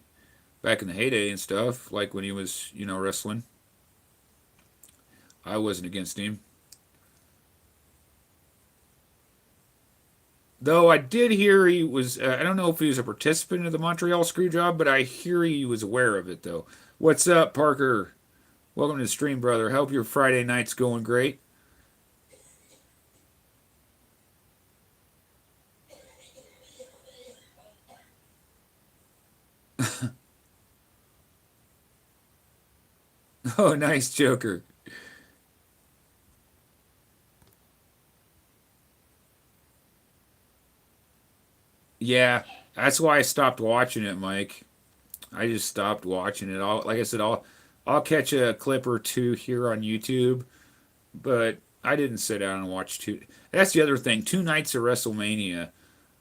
back in the heyday and stuff. Like when he was, wrestling. I wasn't against him. Though I did hear he was. I don't know if he was a participant of the Montreal Screwjob, but I hear he was aware of it though. What's up, Parker? Welcome to the stream, brother. Hope your Friday night's going great. Oh, nice, Joker. Yeah, that's why I stopped watching it, Mike. I just stopped watching it. Like I said, I'll catch a clip or two here on YouTube, but I didn't sit down and watch two. That's the other thing. 2 nights of WrestleMania,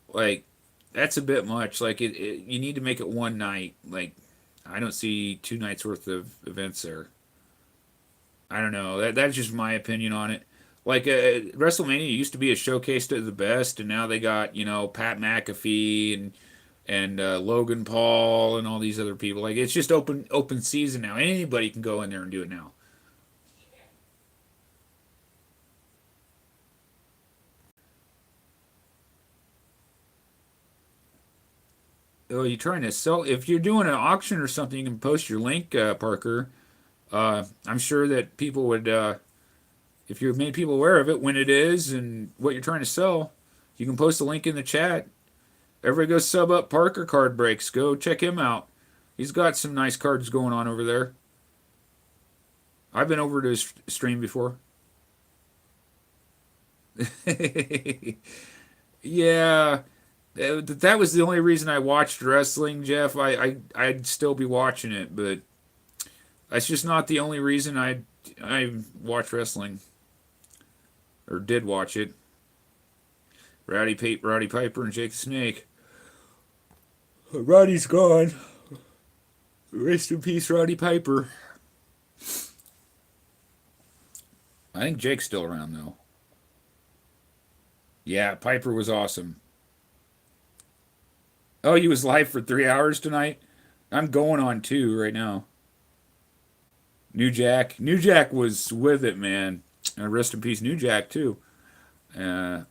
like that's a bit much. Like you need to make it one night. Like I don't see 2 nights worth of events there. I don't know. That's just my opinion on it. Like WrestleMania used to be a showcase to the best, and now they got Pat McAfee and Logan Paul and all these other people. Like it's just open season now. Anybody can go in there and do it now. Oh, you trying to sell? If you're doing an auction or something, you can post your link, Parker. I'm sure that people would, if you made people aware of it when it is and what you're trying to sell, you can post a link in the chat. Everybody go sub up Parker Card Breaks. Go check him out. He's got some nice cards going on over there. I've been over to his stream before. Yeah, that was the only reason I watched wrestling, Jeff. I'd still be watching it, but that's just not the only reason I watched wrestling or did watch it. Roddy Piper, and Jake the Snake. Roddy's gone. Rest in peace, Roddy Piper. I think Jake's still around though. Yeah, Piper was awesome. Oh, he was live for 3 hours tonight. I'm going on two right now. New Jack was with it, man. Rest in peace, New Jack too. Uh,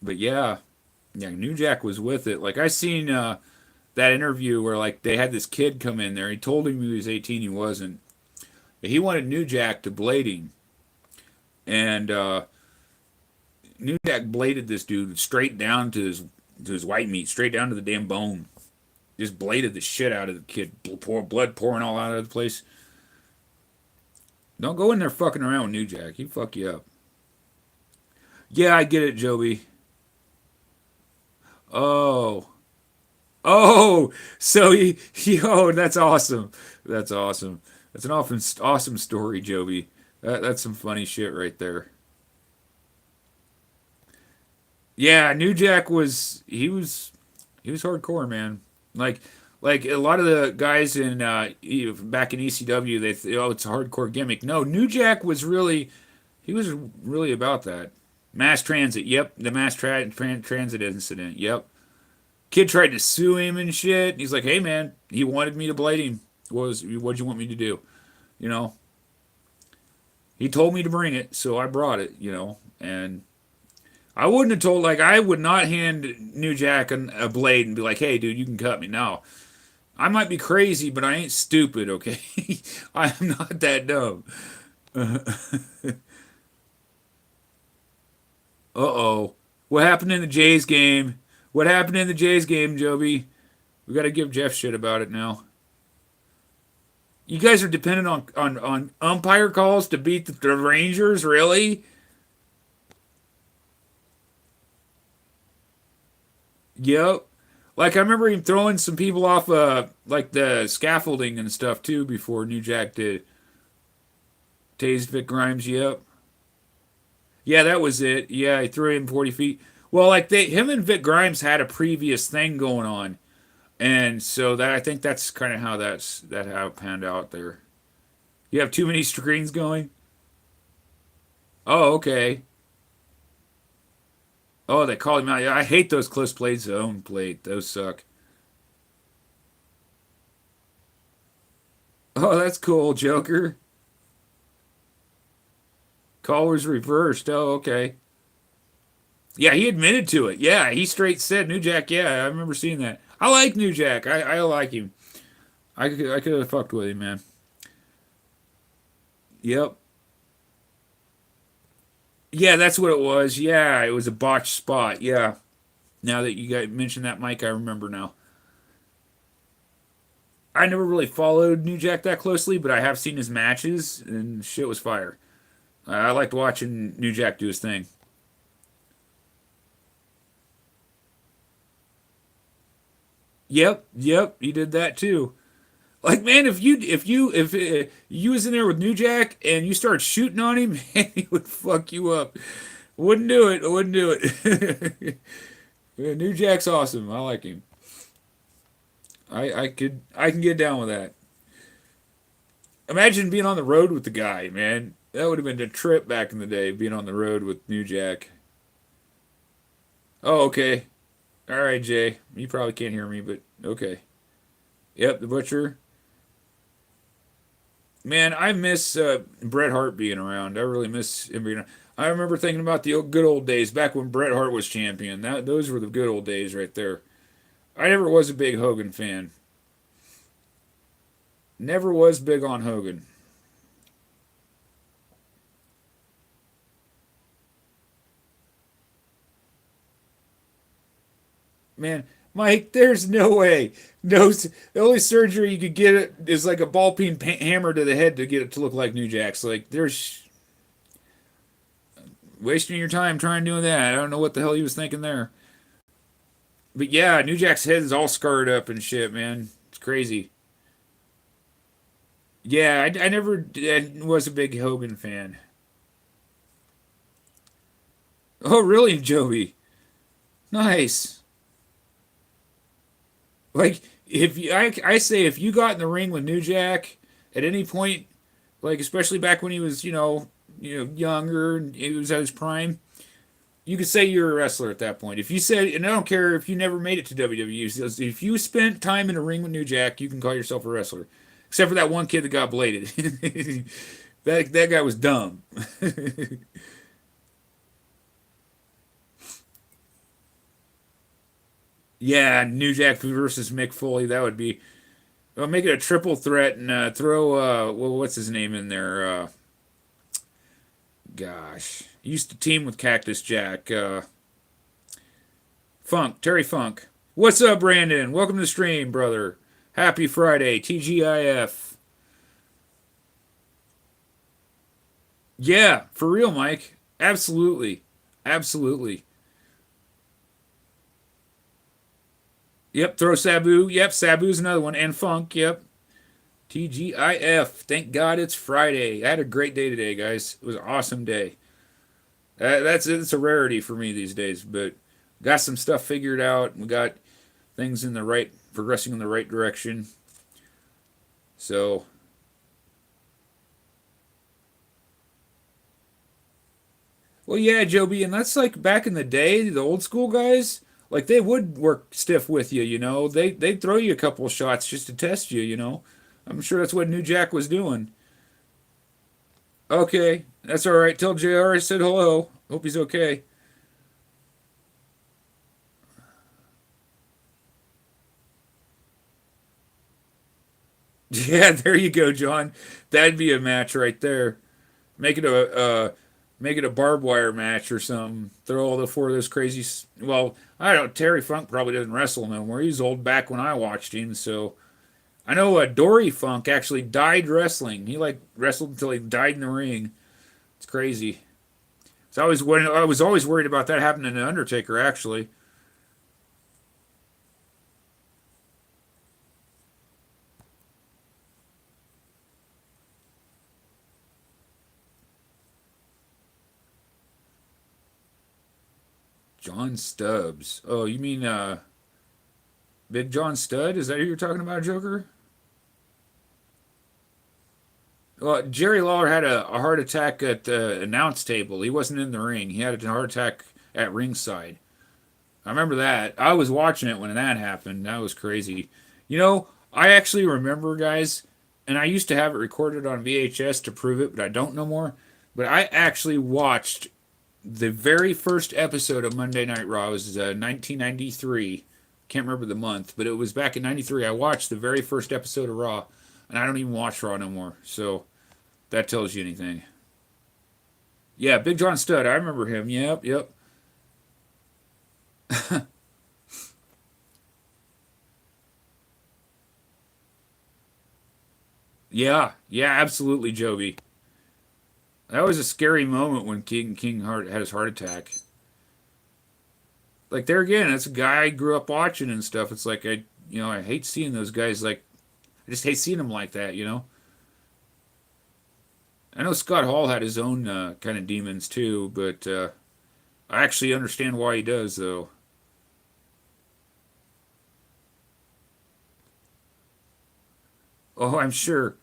but yeah, yeah, New Jack was with it. Like I seen that interview where like they had this kid come in there. He told him he was 18. He wasn't. He wanted New Jack to blade him, and New Jack bladed this dude straight down to his white meat, straight down to the damn bone. Just bladed the shit out of the kid, blood pouring all out of the place. Don't go in there fucking around with New Jack. He'd fuck you up. Yeah, I get it, Joby. Oh, oh, so oh, that's awesome. That's awesome. That's an awesome story, Joby. That's some funny shit right there. Yeah, New Jack was hardcore, man. Like like a lot of the guys in back in ECW, oh, it's a hardcore gimmick. No, New Jack was really he was really about that. Mass transit. Yep, the transit incident. Yep. Kid tried to sue him and shit. He's like, "Hey man, he wanted me to blade him. What'd you want me to do? You know, he told me to bring it, so I brought it. And I wouldn't have told like I would not hand New Jack a blade and be like, "Hey, dude, you can cut me." No, I might be crazy, but I ain't stupid. Okay, I am not that dumb. Uh-oh, what happened in the Jays game? What happened in the Jays game, Joby? We got to give Jeff shit about it now. You guys are dependent on umpire calls to beat the Rangers, really? Yep. Like I remember him throwing some people off like the scaffolding and stuff too before New Jack did. Tased Vic Grimes, yep. Yeah, that was it. Yeah, he threw him 40 feet. Well, like him and Vic Grimes had a previous thing going on. And so that I think that's kind of how it panned out there. You have too many screens going? Oh, okay. Oh, they called him out. Yeah, I hate those close plays zone plate. Those suck. Oh, that's cool, Joker. Call was reversed. Oh, okay. Yeah, he admitted to it. Yeah, he straight said New Jack. Yeah, I remember seeing that. I like New Jack. I like him. I could have fucked with him, man. Yep. Yeah, that's what it was. Yeah, it was a botched spot. Yeah. Now that you guys mentioned that, Mike, I remember now. I never really followed New Jack that closely, but I have seen his matches, and shit was fire. I liked watching New Jack do his thing. Yep, yep, he did that too. Like man, if you was in there with New Jack and you start shooting on him, man, he would fuck you up. Wouldn't do it. Wouldn't do it. Yeah, New Jack's awesome. I like him. I can get down with that. Imagine being on the road with the guy, man. That would have been a trip back in the day, being on the road with New Jack. Oh, okay. All right, Jay. You probably can't hear me, but okay. Yep, the Butcher. Man, I miss Bret Hart being around. I really miss him being around. I remember thinking about the good old days back when Bret Hart was champion. Those were the good old days right there. I never was a big Hogan fan. Never was big on Hogan. Man, Mike, there's no way. No, the only surgery you could get it is like a ball peen hammer to the head to get it to look like New Jack's. Like, there's wasting your time trying doing that. I don't know what the hell he was thinking there. But yeah, New Jack's head is all scarred up and shit, man. It's crazy. Yeah, I never was a big Hogan fan. Oh, really, Joey? Nice. Like, I say if you got in the ring with New Jack at any point, like especially back when he was, younger and he was at his prime, you could say you're a wrestler at that point. If you said, and I don't care if you never made it to WWE, if you spent time in a ring with New Jack, you can call yourself a wrestler. Except for that one kid that got bladed. That guy was dumb. Yeah, New Jack versus Mick Foley. That would be. Well, make it a triple threat and throw what's his name in there? Gosh, he used to team with Cactus Jack. Funk, Terry Funk. What's up, Brandon? Welcome to the stream, brother. Happy Friday, TGIF. Yeah, for real, Mike. Absolutely, absolutely. Yep, throw Sabu. Yep, Sabu's another one, and Funk. Yep, TGIF. Thank God it's Friday. I had a great day today, guys. It was an awesome day. That's it's a rarity for me these days, but got some stuff figured out. We got things in the right, progressing in the right direction. So, well, yeah, Joby, and that's like back in the day, the old school guys, like they would work stiff with you. They'd throw you a couple of shots just to test you. I'm sure that's what New Jack was doing. Okay, that's all right. Tell JR I said hello. Hope he's okay. Yeah, there you go, John. That'd be a match right there. Make it a barbed wire match or something. Throw all the four of those crazy. Well, I don't. Terry Funk probably doesn't wrestle no more. He's old back when I watched him. So I know Dory Funk actually died wrestling. He like wrestled until he died in the ring. It's crazy. So I was always worried about that happening to Undertaker. Actually, John Stubbs. Oh, you mean Big John Studd? Is that who you're talking about, Joker? Well, Jerry Lawler had a heart attack at the announce table. He wasn't in the ring. He had a heart attack at ringside. I remember that. I was watching it when that happened. That was crazy. I actually remember, guys, and I used to have it recorded on VHS to prove it, but I don't no more. But I actually watched the very first episode of Monday Night Raw. It was 1993. Can't remember the month, but it was back in '93. I watched the very first episode of Raw, and I don't even watch Raw no more. So that tells you anything. Yeah, Big John Studd. I remember him. Yep, yep. Yeah, yeah, absolutely, Joby. That was a scary moment when King Hart had his heart attack. Like there again, that's a guy I grew up watching and stuff. It's like I hate seeing those guys like I just hate seeing them like that. I know Scott Hall had his own kind of demons too, but I actually understand why he does though. Oh, I'm sure.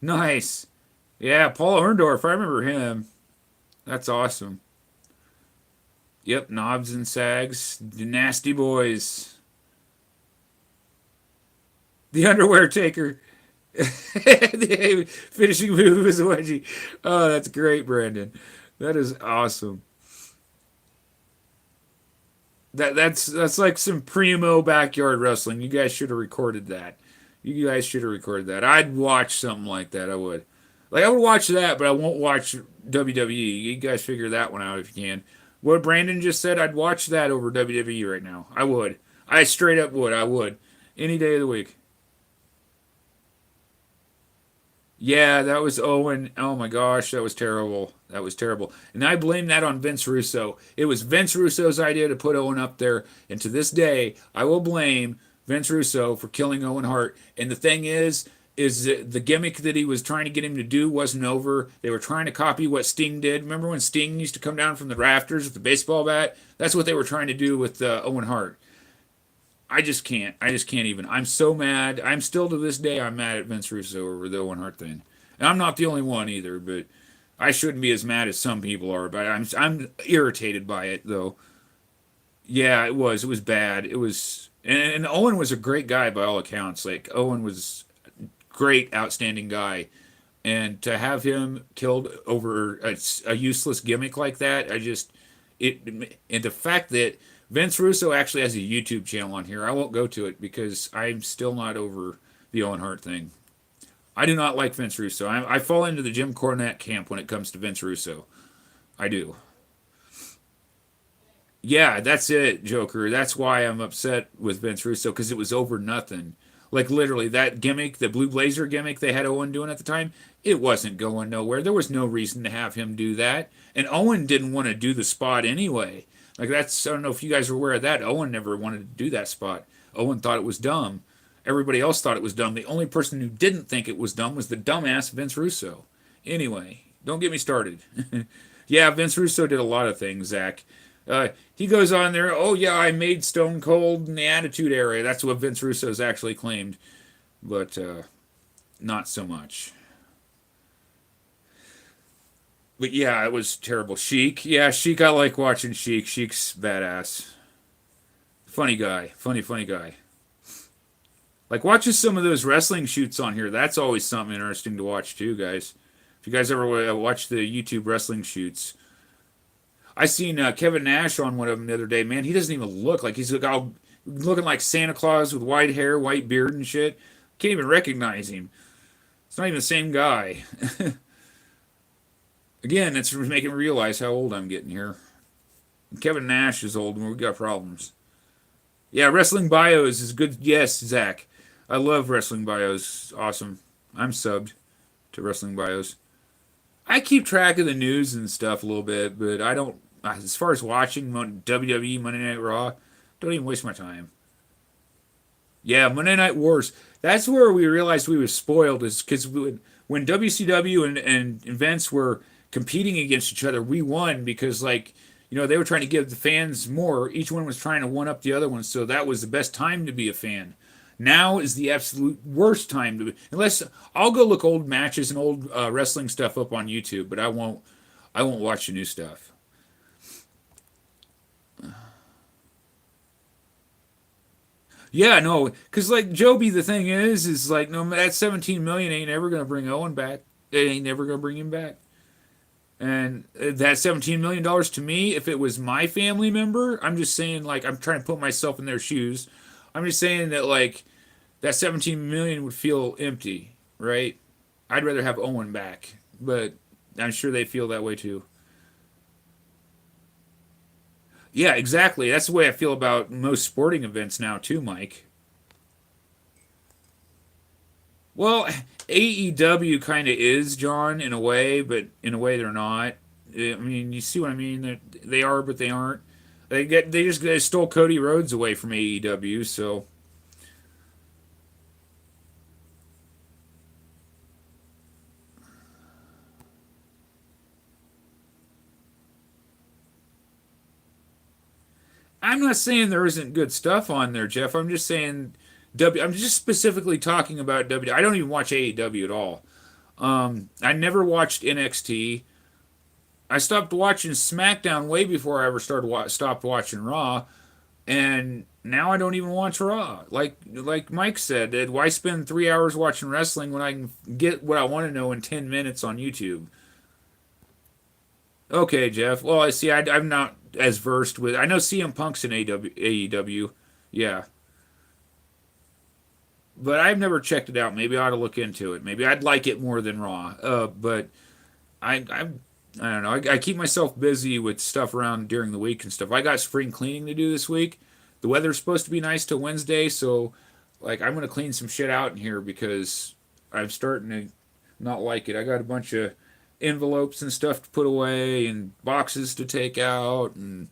Nice. Yeah, Paul Orndorff. I remember him. That's awesome. Yep, Knobs and Sags, the Nasty Boys, the Underwear Taker. The finishing move is a wedgie. Oh, that's great, Brandon. That is awesome. That's like some primo backyard wrestling. You guys should have recorded that. You guys should have recorded that. I'd watch something like that. I would. Like I would watch that, but I won't watch WWE. You guys figure that one out if you can. What Brandon just said, I'd watch that over WWE right now. I would. I straight up would. I would. Any day of the week. Yeah, that was Owen. Oh my gosh, that was terrible. That was terrible. And I blame that on Vince Russo. It was Vince Russo's idea to put Owen up there. And to this day, I will blame Vince Russo for killing Owen Hart. And the thing is that the gimmick that he was trying to get him to do wasn't over. They were trying to copy what Sting did. Remember when Sting used to come down from the rafters with the baseball bat? That's what they were trying to do with Owen Hart. I just can't. I just can't even. I'm so mad. I'm still to this day. I'm mad at Vince Russo over the Owen Hart thing, and I'm not the only one either. But I shouldn't be as mad as some people are. But I'm irritated by it though. Yeah, it was. It was bad. It was. And Owen was a great guy by all accounts. Like Owen was great, outstanding guy. And to have him killed over a useless gimmick like that, I just it and the fact that Vince Russo actually has a YouTube channel on here. I won't go to it because I'm still not over the Owen Hart thing. I do not like Vince Russo. I fall into the Jim Cornette camp when it comes to Vince Russo. I do. Yeah, that's it, Joker. That's why I'm upset with Vince Russo because it was over nothing. Like literally that gimmick, the Blue Blazer gimmick they had Owen doing at the time, it wasn't going nowhere. There was no reason to have him do that. And Owen didn't want to do the spot anyway. Like that's I don't know if you guys are aware of that. Owen never wanted to do that spot. Owen thought it was dumb. Everybody else thought it was dumb. The only person who didn't think it was dumb was the dumbass Vince Russo. Anyway, don't get me started. Yeah, Vince Russo did a lot of things, Zach. He goes on there, oh yeah, I made Stone Cold in the Attitude Era. That's what Vince Russo's actually claimed, but not so much. But yeah, it was terrible. Sheik, yeah, Sheik. I like watching Sheik. Sheik's badass. Funny guy. Funny guy. Like watching some of those wrestling shoots on here. That's always something interesting to watch too, guys. If you guys ever watch the YouTube wrestling shoots, I seen Kevin Nash on one of them the other day. Man, he doesn't even look like he's all looking like Santa Claus with white hair, white beard, and shit. Can't even recognize him. It's not even the same guy. Again, it's making me realize how old I'm getting here. Kevin Nash is old, and we've got problems. Yeah, wrestling bios is good. Yes, Zach, I love wrestling bios. Awesome. I'm subbed to wrestling bios. I keep track of the news and stuff a little bit, but I don't. As far as watching WWE Monday Night Raw, don't even waste my time. Yeah, Monday Night Wars. That's where we realized we were spoiled, is because when WCW and Vince were competing against each other, we won because they were trying to give the fans more. Each one was trying to one up the other one, so that was the best time to be a fan. Now is the absolute worst time to be. Unless I'll go look old matches and old wrestling stuff up on YouTube, but I won't. I won't watch the new stuff. Yeah, no, because like Joby, the thing is like no, that 17 million ain't ever gonna bring Owen back. It ain't never gonna bring him back. And that $17 million to me, if it was my family member, I'm just saying like I'm trying to put myself in their shoes. I'm just saying that like that 17 million would feel empty, right? I'd rather have Owen back, but I'm sure they feel that way too. Yeah, exactly. That's the way I feel about most sporting events now too, Mike. Well, AEW kind of is, John, in a way, but in a way they're not. I mean, you see what I mean? They are, but they aren't. They stole Cody Rhodes away from AEW, so I'm not saying there isn't good stuff on there, Jeff. I'm just saying I'm just specifically talking about W. I don't even watch AEW at all. I never watched NXT. I stopped watching SmackDown way before I ever stopped watching Raw, and now I don't even watch Raw. Like Mike said, why spend 3 hours watching wrestling when I can get what I want to know in 10 minutes on YouTube? Okay, Jeff. Well, I see. I'm not as versed with. I know CM Punk's in AEW. Yeah, but I've never checked it out. Maybe I ought to look into it. Maybe I'd like it more than Raw. But I don't know. I keep myself busy with stuff around during the week and stuff. I got spring cleaning to do this week. The weather's supposed to be nice till Wednesday, so like I'm gonna clean some shit out in here because I'm starting to not like it. I got a bunch of envelopes and stuff to put away and boxes to take out, and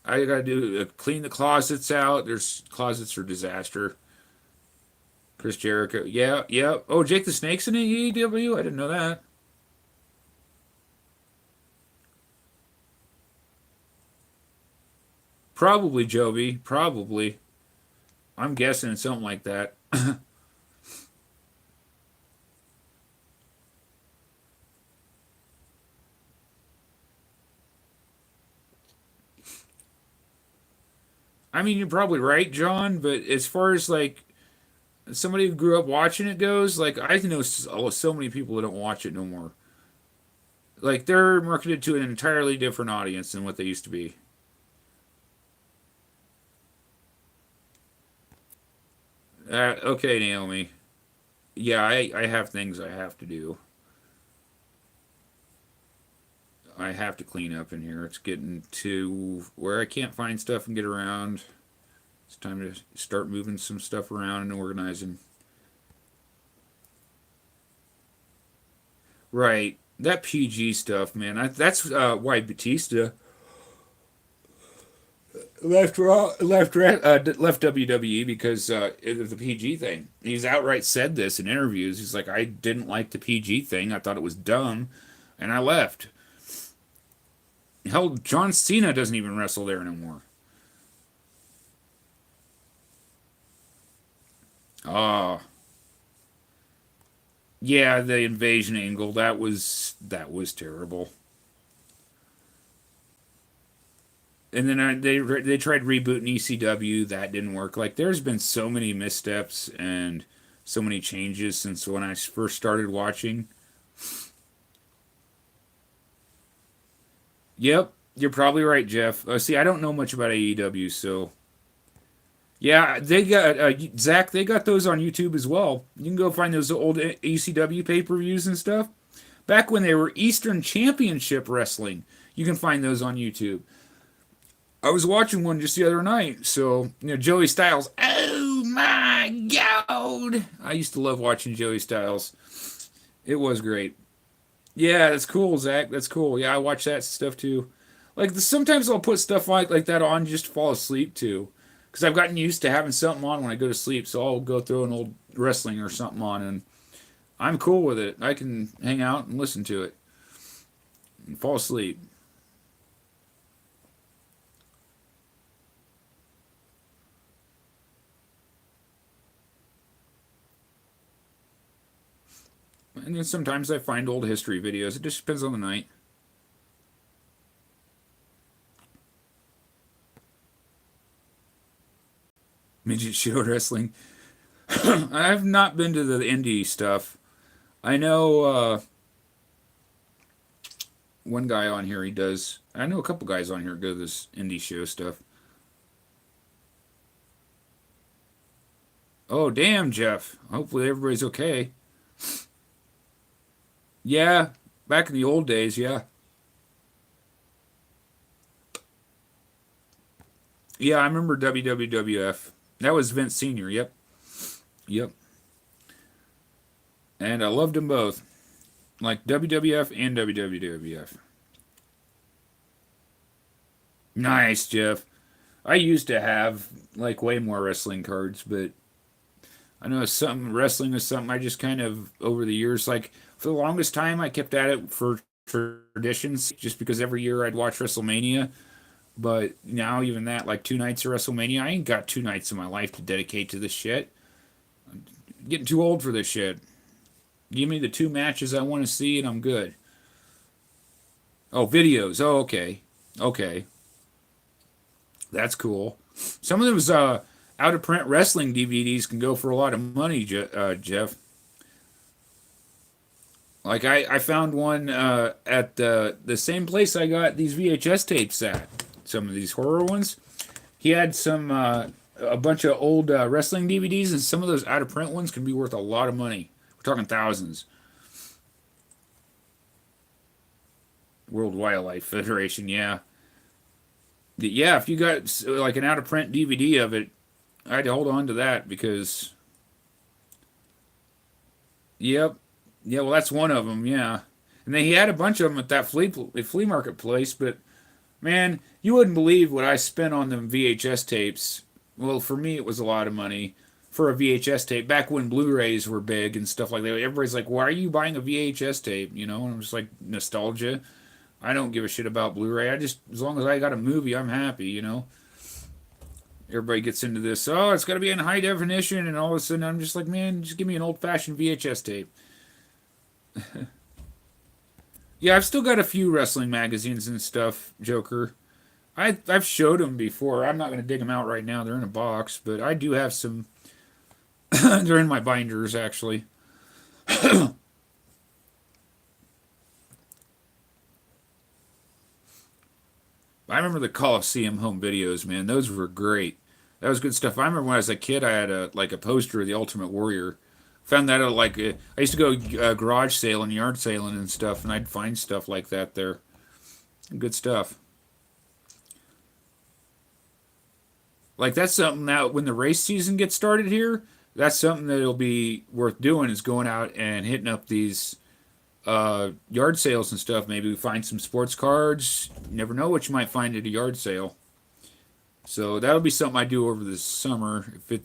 I gotta do clean the closets out. There's closets are disaster. Chris Jericho, yeah, yeah. Oh, Jake the Snake's in AEW. I didn't know that. Probably Joby. Probably. I'm guessing it's something like that. I mean, you're probably right, John. But as far as like somebody who grew up watching it goes, like I know so many people that don't watch it no more. Like they're marketed to an entirely different audience than what they used to be. Okay, Naomi. Yeah, I have things I have to do. I have to clean up in here. It's getting to where I can't find stuff and get around. It's time to start moving some stuff around and organizing. Right. That PG stuff, man. That's why Batista left WWE because of the PG thing. He's outright said this in interviews. He's like, I didn't like the PG thing. I thought it was dumb, and I left. Hell, John Cena doesn't even wrestle there anymore. Oh, yeah, the invasion angle that was terrible. And then they tried rebooting ECW. That didn't work. Like there's been so many missteps and so many changes since when I first started watching. Yep, you're probably right, Jeff. See, I don't know much about AEW, so yeah, they got Zach. They got those on YouTube as well. You can go find those old ECW pay-per-views and stuff. Back when they were Eastern Championship Wrestling, you can find those on YouTube. I was watching one just the other night. So, Joey Styles. Oh my God. I used to love watching Joey Styles. It was great. Yeah, that's cool, Zach. That's cool. Yeah, I watch that stuff too. Like, sometimes I'll put stuff like that on just to fall asleep too. Because I've gotten used to having something on when I go to sleep. So I'll go throw an old wrestling or something on and I'm cool with it. I can hang out and listen to it and fall asleep. And then sometimes I find old history videos. It just depends on the night. Midget show wrestling. I've not been to the indie stuff. I know one guy on here, he does. I know a couple guys on here go to this indie show stuff. Oh, damn, Jeff. Hopefully everybody's okay. Yeah, back in the old days, yeah. Yeah, I remember WWF. That was Vince Sr., yep. Yep. And I loved them both. Like WWF and WWF. Nice, Jeff. I used to have like way more wrestling cards, but I know some wrestling is something I just kind of over the years like for the longest time I kept at it for traditions just because every year I'd watch WrestleMania. But now even that like 2 nights of WrestleMania, I ain't got 2 nights of my life to dedicate to this shit. Getting too old for this shit. Give me the two matches I want to see, and I'm good. Oh, videos. Oh, okay. Okay. That's cool. Some of those out of print wrestling DVDs can go for a lot of money, Jeff. Like I found one at the same place I got these VHS tapes at. Some of these horror ones. He had some a bunch of old wrestling DVDs, and some of those out of print ones can be worth a lot of money. We're talking thousands. World Wildlife Federation, yeah, yeah. If you got like an out of print DVD of it, I'd hold on to that because, yep, yeah. Well, that's one of them, yeah. And then he had a bunch of them at that flea market place, but man, you wouldn't believe what I spent on them VHS tapes. Well, for me, it was a lot of money for a VHS tape back when Blu-rays were big and stuff like that. Everybody's like, "Why are you buying a VHS tape?" You know, and I'm just like, nostalgia. I don't give a shit about Blu-ray. I just, as long as I got a movie, I'm happy. You know. Everybody gets into this. Oh, it's got to be in high definition, and all of a sudden, I'm just like, man, just give me an old-fashioned VHS tape. Yeah, I've still got a few wrestling magazines and stuff, Joker. I've showed them before. I'm not going to dig them out right now. They're in a box, but I do have some. They're in my binders, actually. I remember the Coliseum home videos, man. Those were great. That was good stuff. I remember when I was a kid, I had a poster of the Ultimate Warrior. Found that at I used to go garage sailing, yard sailing, and stuff, and I'd find stuff like that there. Good stuff. Like that's something that when the race season gets started here, that's something that'll be worth doing is going out and hitting up these yard sales and stuff. Maybe we find some sports cards. You never know what you might find at a yard sale. So that'll be something I do over the summer. If it,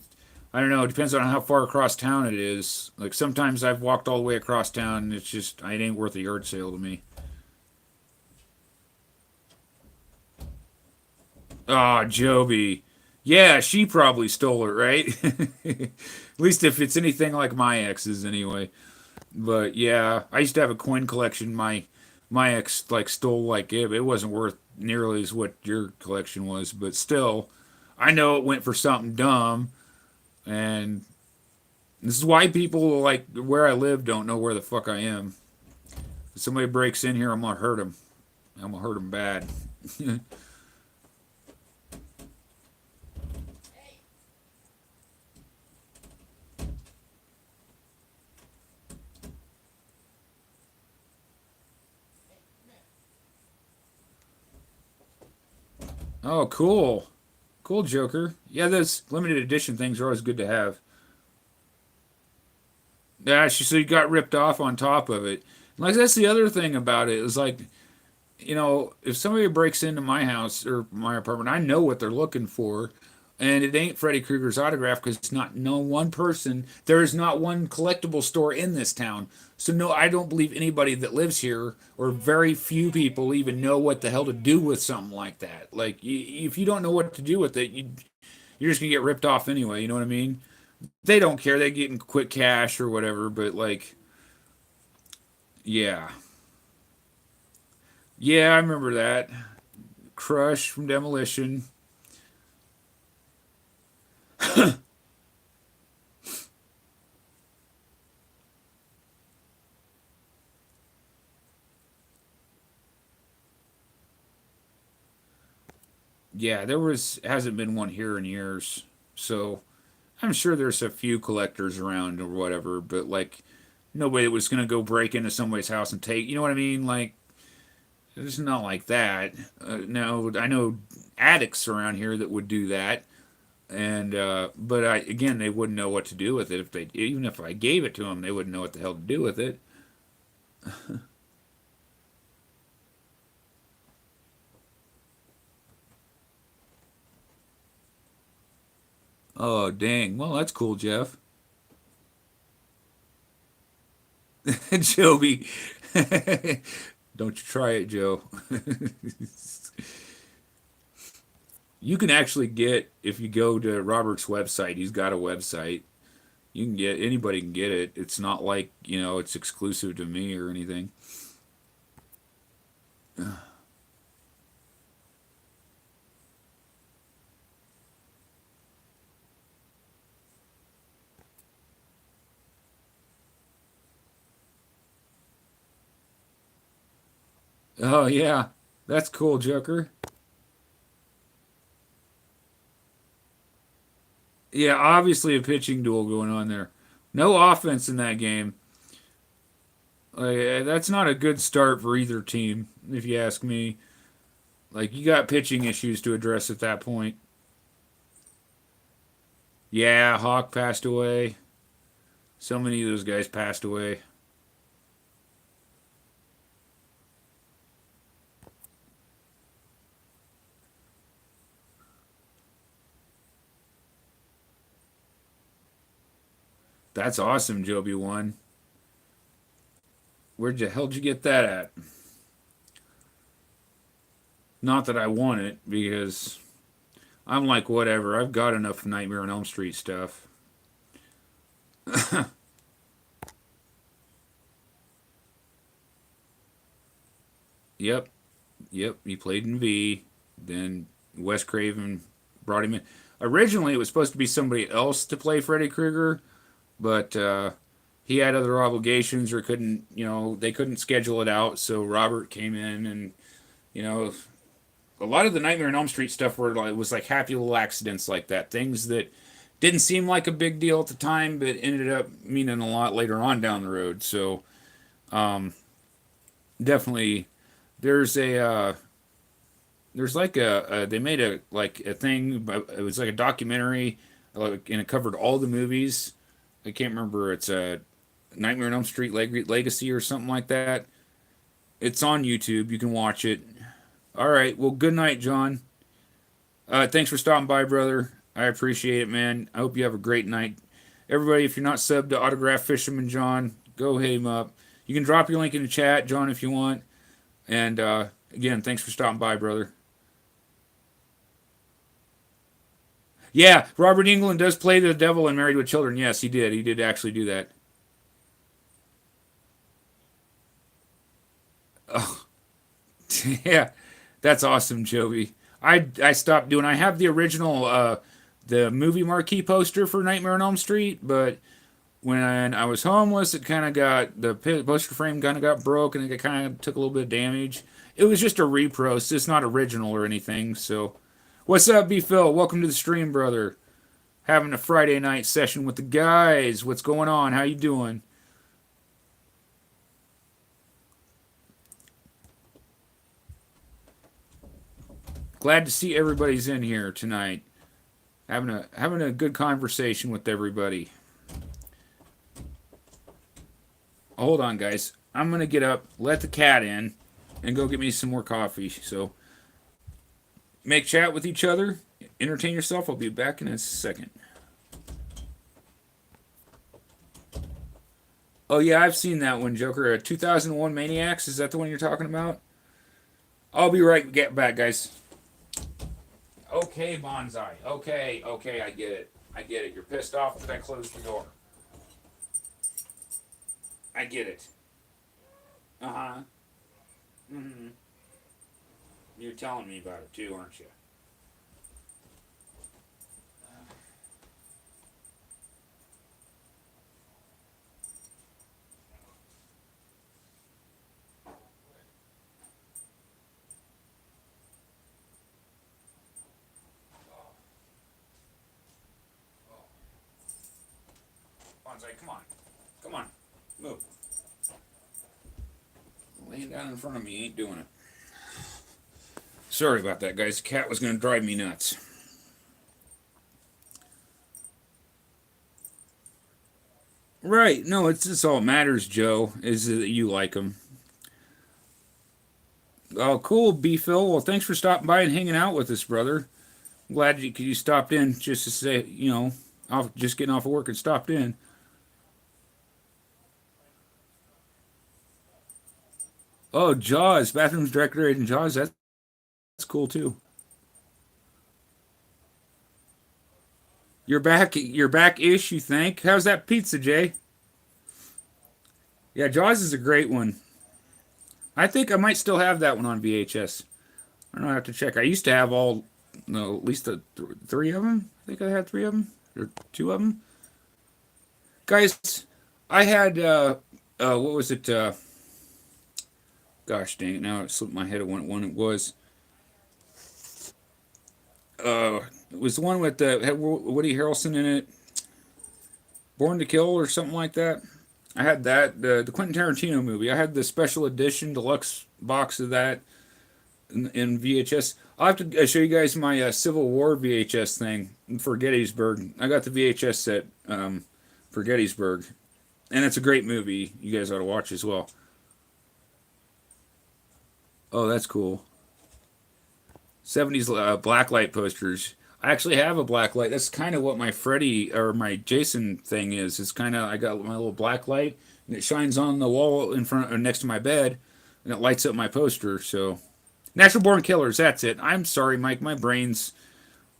I don't know, it depends on how far across town it is. Like sometimes I've walked all the way across town and it's just, it ain't worth a yard sale to me. Ah, Joby. Yeah, she probably stole it, right? At least if it's anything like my ex's, anyway. But yeah, I used to have a coin collection. My ex like stole like it wasn't worth nearly as what your collection was, but still, I know it went for something dumb, and this is why people like where I live don't know where the fuck I am. If somebody breaks in here, I'm gonna hurt them. I'm gonna hurt them bad. Oh, cool, cool, Joker. Yeah, those limited edition things are always good to have. Yeah, so you got ripped off on top of it. Like that's the other thing about it is like if somebody breaks into my house or my apartment, I know what they're looking for, and it ain't Freddy Krueger's autograph because it's not no one person. There is not one collectible store in this town, so no, I don't believe anybody that lives here or very few people even know what the hell to do with something like that. Like, if you don't know what to do with it, you're just gonna get ripped off anyway. You know what I mean? They don't care. They get in quick cash or whatever, but like, yeah, yeah, I remember that. Crush from Demolition. Yeah, there was hasn't been one here in years. So I'm sure there's a few collectors around or whatever, but like nobody was gonna go break into somebody's house and take. You know what I mean? Like it's not like that. No, I know addicts around here that would do that, and but I again they wouldn't know what to do with it if they even if I gave it to them they wouldn't know what the hell to do with it. Oh dang! Well, that's cool, Jeff. Joby, don't you try it, Joe. You can actually get if you go to Robert's website. He's got a website. You can get anybody can get it. It's not like it's exclusive to me or anything. Oh yeah, that's cool, Joker. Yeah, obviously a pitching duel going on there. No offense in that game. That's not a good start for either team, if you ask me. Like you got pitching issues to address at that point. Yeah, Hawk passed away. So many of those guys passed away. That's awesome, Joby One. Where'd the hell did you get that at? Not that I want it because I'm like whatever. I've got enough Nightmare on Elm Street stuff. Yep, yep. He played in V. Then Wes Craven brought him in. Originally, it was supposed to be somebody else to play Freddy Krueger, but he had other obligations or couldn't. They couldn't schedule it out. So Robert came in, and you know, a lot of the Nightmare on Elm Street stuff were like was like happy little accidents like that, things that didn't seem like a big deal at the time, but ended up meaning a lot later on down the road. So definitely, there's a there's like they made a thing. It was like a documentary, like, and it covered all the movies. I can't remember. It's a Nightmare on Elm Street Legacy or something like that. It's on YouTube. You can watch it. All right. Well, good night, John. Thanks for stopping by, brother. I appreciate it, man. I hope you have a great night. Everybody, if you're not subbed to Autograph Fisherman John, go hit him up. You can drop your link in the chat, John, if you want. And again, thanks for stopping by, brother. Yeah, Robert Englund does play the devil in Married with Children. Yes, he did. He did actually do that. Oh, yeah, that's awesome, Joey. I stopped doing. I have the original the movie marquee poster for Nightmare on Elm Street, but when I was homeless, it kind of got the poster frame kind of got broke and it kind of took a little bit of damage. It was just a repro, so it's not original or anything. So, what's up, B Phil? Welcome to the stream, brother. Having a Friday night session with the guys. What's going on? How you doing? Glad to see everybody's in here tonight. Having a good conversation with everybody. Hold on, guys. I'm gonna get up, let the cat in, and go get me some more coffee. So make chat with each other, entertain yourself. I'll be back in a second. Oh yeah, I've seen that one, Joker. 2001 Maniacs. Is that the one you're talking about? I'll be right get back, guys. Okay, Bonsai. Okay, okay, I get it. I get it. You're pissed off that I closed the door. I get it. Uh huh. Mm-hmm. You're telling me about it too, aren't you? Bonsai, come on. Come on. Move. Laying down in front of me ain't doing it. Sorry about that, guys. The cat was going to drive me nuts. Right. No, it's just all it matters, Joe, is that you like them. Oh, cool, B. Phil. Well, thanks for stopping by and hanging out with us, brother. I'm glad you stopped in just to say, off, just getting off of work and stopped in. Oh, Jaws. Bathrooms decorated in Jaws. That's cool, too. You're back-ish, you think? How's that pizza, Jay? Yeah, Jaws is a great one. I think I might still have that one on VHS. I don't know, I have to check. I used to have all, no, at least three of them. I think I had three of them or two of them. Guys, I had what was it? Gosh dang it! Now it slipped my head of what one it was. It was the one with the had Woody Harrelson in it, Born to Kill or something like that. I had that the Quentin Tarantino movie. I had the special edition deluxe box of that in VHS. I'll have to show you guys my Civil War VHS thing for Gettysburg. I got the VHS set for Gettysburg, and it's a great movie. You guys ought to watch as well. Oh, that's cool. 70s blacklight posters. I actually have a blacklight. That's kind of what my Freddy or my Jason thing is. It's kind of I got my little blacklight and it shines on the wall in front or next to my bed and it lights up my poster. So, Natural Born Killers, that's it. I'm sorry, Mike, my brains.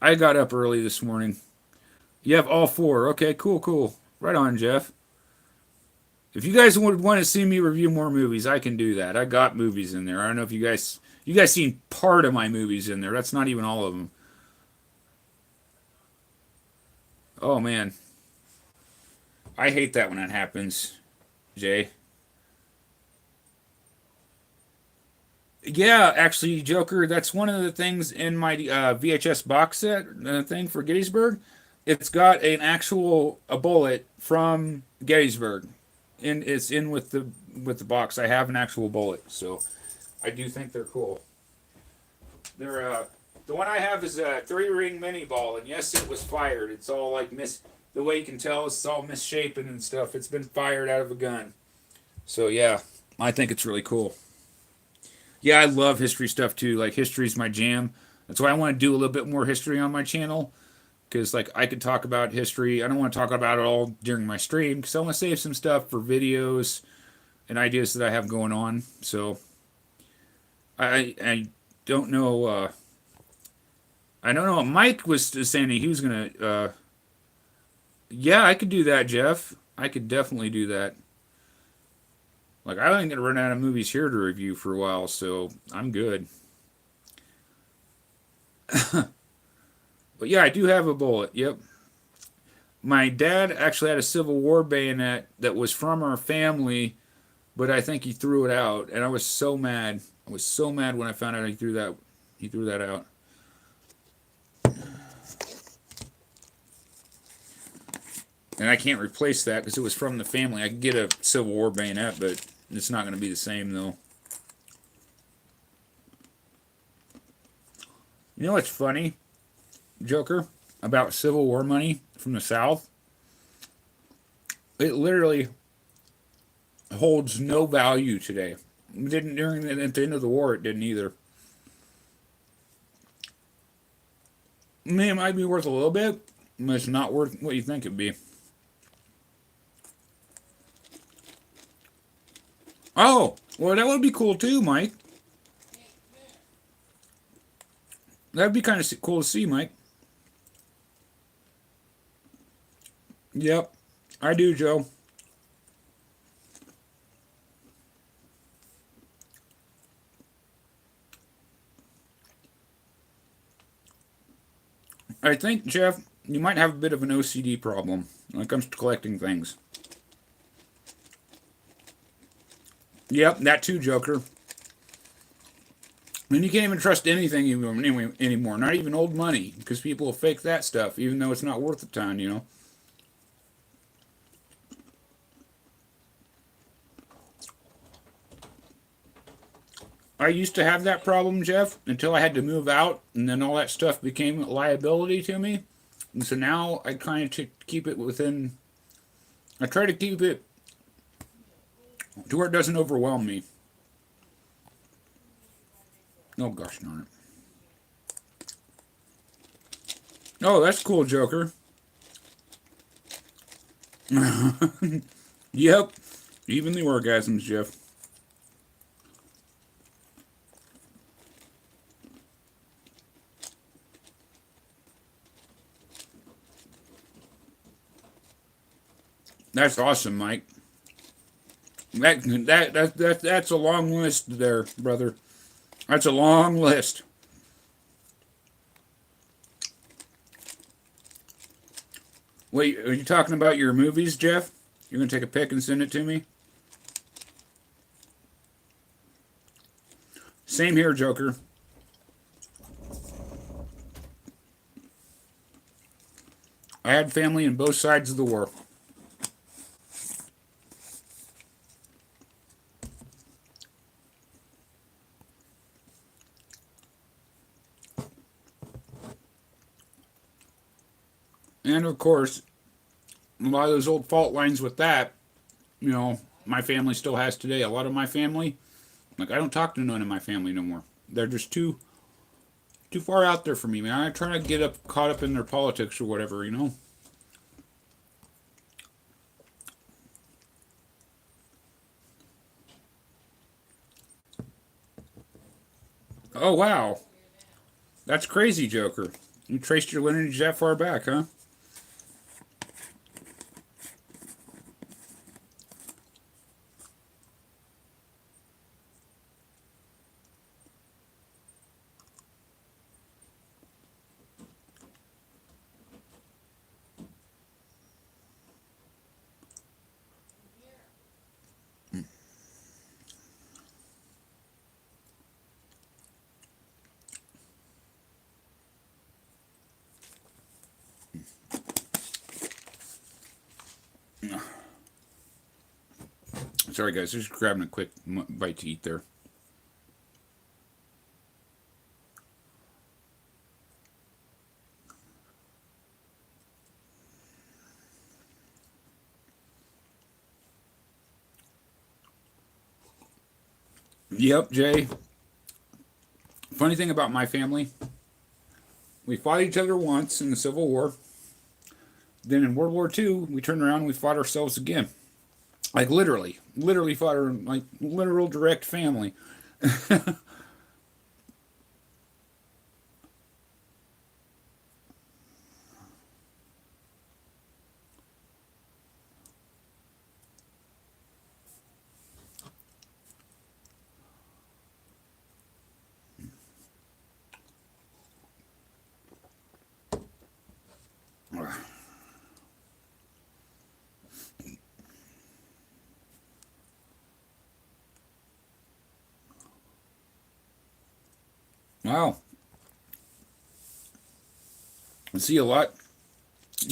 I got up early this morning. You have all four. Okay, cool, cool. Right on, Jeff. If you guys would want to see me review more movies, I can do that. I got movies in there. I don't know if you guys seen part of my movies in there. That's not even all of them. Oh man, I hate that when that happens, Jay. Yeah, actually, Joker, that's one of the things in my VHS box set thing for Gettysburg. It's got an actual a bullet from Gettysburg, and it's in with the box. I have an actual bullet, so I do think they're cool. They're the one I have is a three ring mini ball, and yes, it was fired. It's all like the way you can tell, it's all misshapen and stuff. It's been fired out of a gun. So yeah, I think it's really cool. Yeah, I love history stuff too. Like history's my jam. That's why I want to do a little bit more history on my channel because like I could talk about history. I don't want to talk about it all during my stream because I want to save some stuff for videos and ideas that I have going on. So I don't know. I don't know. Mike was saying he was gonna. Yeah, I could do that, Jeff. I could definitely do that. Like I ain't gonna run out of movies here to review for a while, so I'm good. But yeah, I do have a bullet. Yep. My dad actually had a Civil War bayonet that was from our family, but I think he threw it out, and I was so mad. I was so mad when I found out he threw that. He threw that out, and I can't replace that because it was from the family. I could get a Civil War bayonet, but it's not going to be the same though. You know what's funny, Joker, about Civil War money from the South? It literally holds no value today. It didn't during at the end of the war. It didn't either. I mean, it might be worth a little bit, but it's not worth what you think it'd be. Oh, well, that would be cool too, Mike. That'd be kind of cool to see, Mike. Yep, I do, Joe. I think, Jeff, you might have a bit of an OCD problem when it comes to collecting things. Yep, that too, Joker. And you can't even trust anything anymore, not even old money, because people will fake that stuff, even though it's not worth a ton, you know? I used to have that problem, Jeff, until I had to move out, and then all that stuff became a liability to me. And so now I kind of keep it within. I try to keep it to where it doesn't overwhelm me. Oh gosh darn it! Oh, that's cool, Joker. Yep, even the orgasms, Jeff. That's awesome, Mike. That's a long list there, brother. That's a long list. Wait, are you talking about your movies, Jeff? You're gonna take a pic and send it to me? Same here, Joker. I had family in both sides of the war. And of course, a lot of those old fault lines with that, my family still has today. A lot of my family, like I don't talk to none of my family no more. They're just too far out there for me, man. I try to get up caught up in their politics or whatever. Oh wow, that's crazy, Joker. You traced your lineage that far back, huh? Sorry, guys. Just grabbing a quick bite to eat there. Yep, Jay. Funny thing about my family, we fought each other once in the Civil War. Then in World War II, we turned around and we fought ourselves again. Like literally fought our like literal direct family. Wow. I see a lot.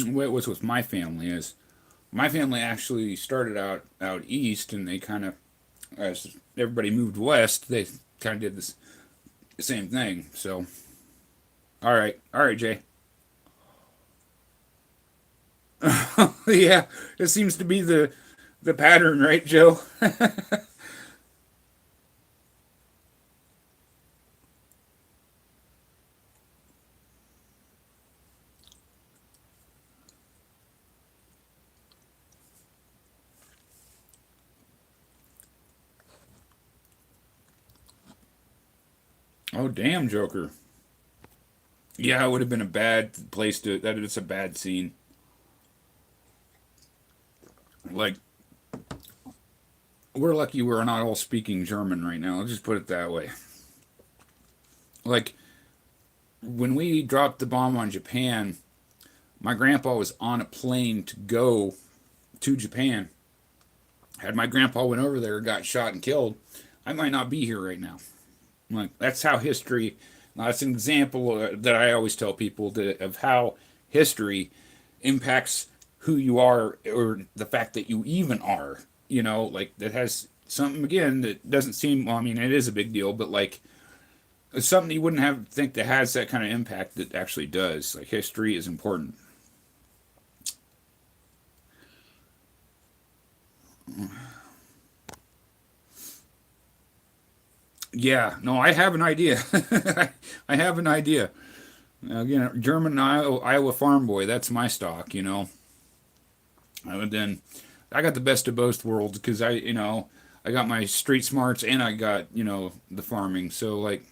What was with my family is my family actually started out east, and they kind of as everybody moved west, they kind of did the same thing. So, all right, Jay. Yeah, it seems to be the pattern, right, Joe? Oh, damn, Joker. Yeah, it would have been a bad place to. That it's a bad scene. Like we're lucky we're not all speaking German right now. Let's just put it that way. Like when we dropped the bomb on Japan, my grandpa was on a plane to go to Japan. Had my grandpa went over there, got shot and killed, I might not be here right now. Like that's how history. That's an example that I always tell people of how history impacts who you are or the fact that you even are. Like that has something again that doesn't seem. Well, I mean, it is a big deal, but like it's something you wouldn't have think that has that kind of impact that actually does. Like history is important. Yeah, no, I have an idea. I have an idea. Again, German Iowa farm boy. That's my stock. And then I got the best of both worlds because I got my street smarts and I got the farming. So like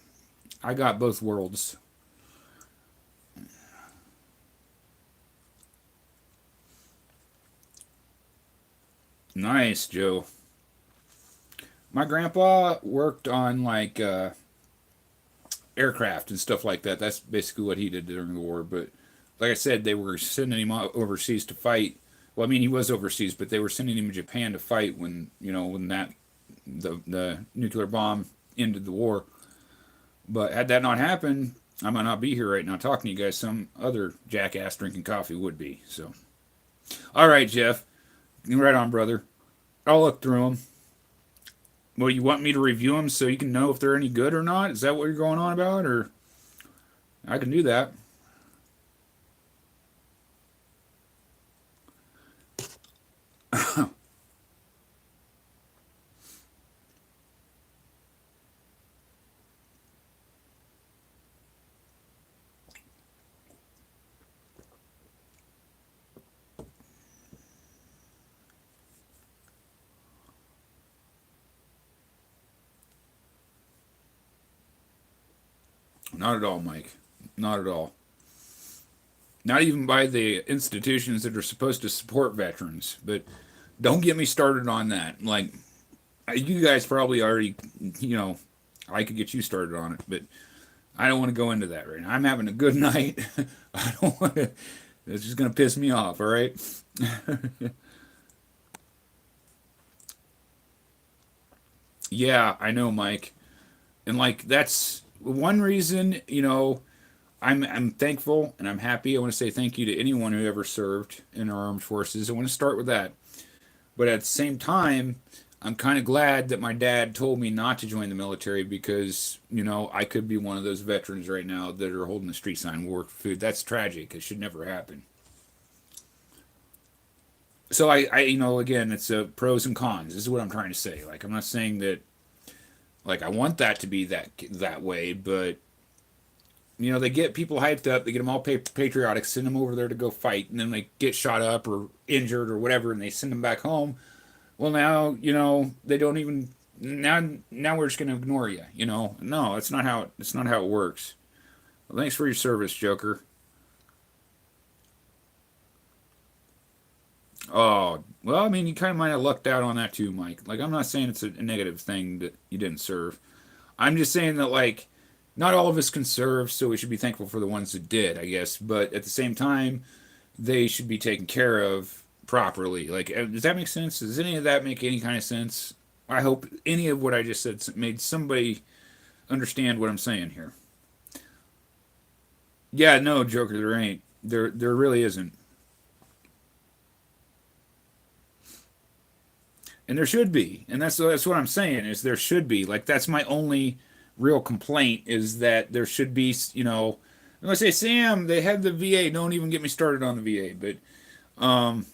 I got both worlds. Nice, Joe. My grandpa worked on like aircraft and stuff like that. That's basically what he did during the war. But like I said, they were sending him overseas to fight. Well, I mean, he was overseas, but they were sending him to Japan to fight when when that the nuclear bomb ended the war. But had that not happened, I might not be here right now talking to you guys. Some other jackass drinking coffee would be. So, all right, Jeff, right on, brother. I'll look through them. Well, you want me to review them so you can know if they're any good or not? Is that what you're going on about, or I can do that? Not at all, Mike. Not at all. Not even by the institutions that are supposed to support veterans. But don't get me started on that. Like, you guys probably already, you know, I could get you started on it, but I don't want to go into that right now. I'm having a good night. I don't want to. It's just going to piss me off, all right? Yeah, I know, Mike. And like that's one reason, I'm thankful and I'm happy. I want to say thank you to anyone who ever served in our armed forces. I want to start with that. But at the same time, I'm kind of glad that my dad told me not to join the military because, I could be one of those veterans right now that are holding the street sign work for food. That's tragic. It should never happen. So again, it's a pros and cons. This is what I'm trying to say. Like, I'm not saying that like I want that to be that way, but they get people hyped up, they get them all patriotic, send them over there to go fight, and then they get shot up or injured or whatever, and they send them back home. Well, now they don't even now we're just gonna ignore you. No, that's not how it works. Well, thanks for your service, Joker. Oh, well, I mean, you kind of might have lucked out on that too, Mike. Like, I'm not saying it's a negative thing that you didn't serve. I'm just saying that, like, not all of us can serve, so we should be thankful for the ones that did, I guess. But at the same time, they should be taken care of properly. Like, does that make sense? Does any of that make any kind of sense? I hope any of what I just said made somebody understand what I'm saying here. Yeah, no, Joker, there ain't. There really isn't. And there should be. And that's what I'm saying is there should be. Like, that's my only real complaint is that there should be, and I say, Sam, they have the VA. Don't even get me started on the VA. But um,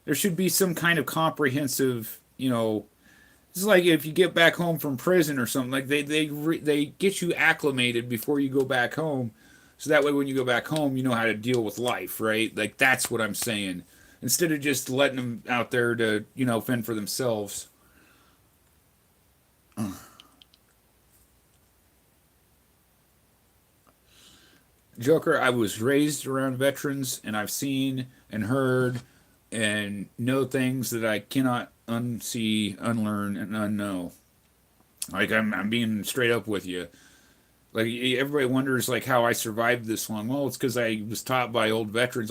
there should be some kind of comprehensive, it's like if you get back home from prison or something, like they get you acclimated before you go back home. So that way when you go back home, you know how to deal with life, right? Like that's what I'm saying. Instead of just letting them out there to, fend for themselves. Joker, I was raised around veterans and I've seen and heard and know things that I cannot unsee, unlearn, and unknow. Like I'm being straight up with you. Like everybody wonders like how I survived this long. Well, it's because I was taught by old veterans.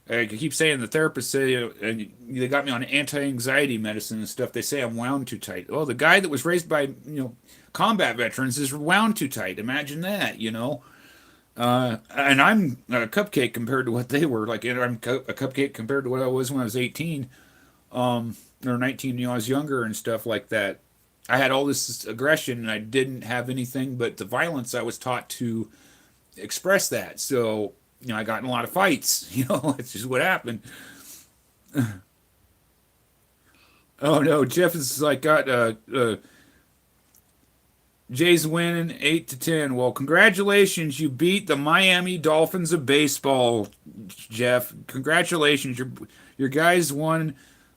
I keep saying the therapists say and they got me on anti-anxiety medicine and stuff. They say I'm wound too tight. Well, the guy that was raised by combat veterans is wound too tight. Imagine that. And I'm a cupcake compared to what they were. Like I'm a cupcake compared to what I was when I was 18 or 19. I was younger and stuff like that. I had all this aggression and I didn't have anything but the violence I was taught to express that. So, I got in a lot of fights. It's just what happened. Oh no, Jeff is like got Jay's winning 8-10. Well, congratulations, you beat the Miami Dolphins of baseball, Jeff. Congratulations, your guys won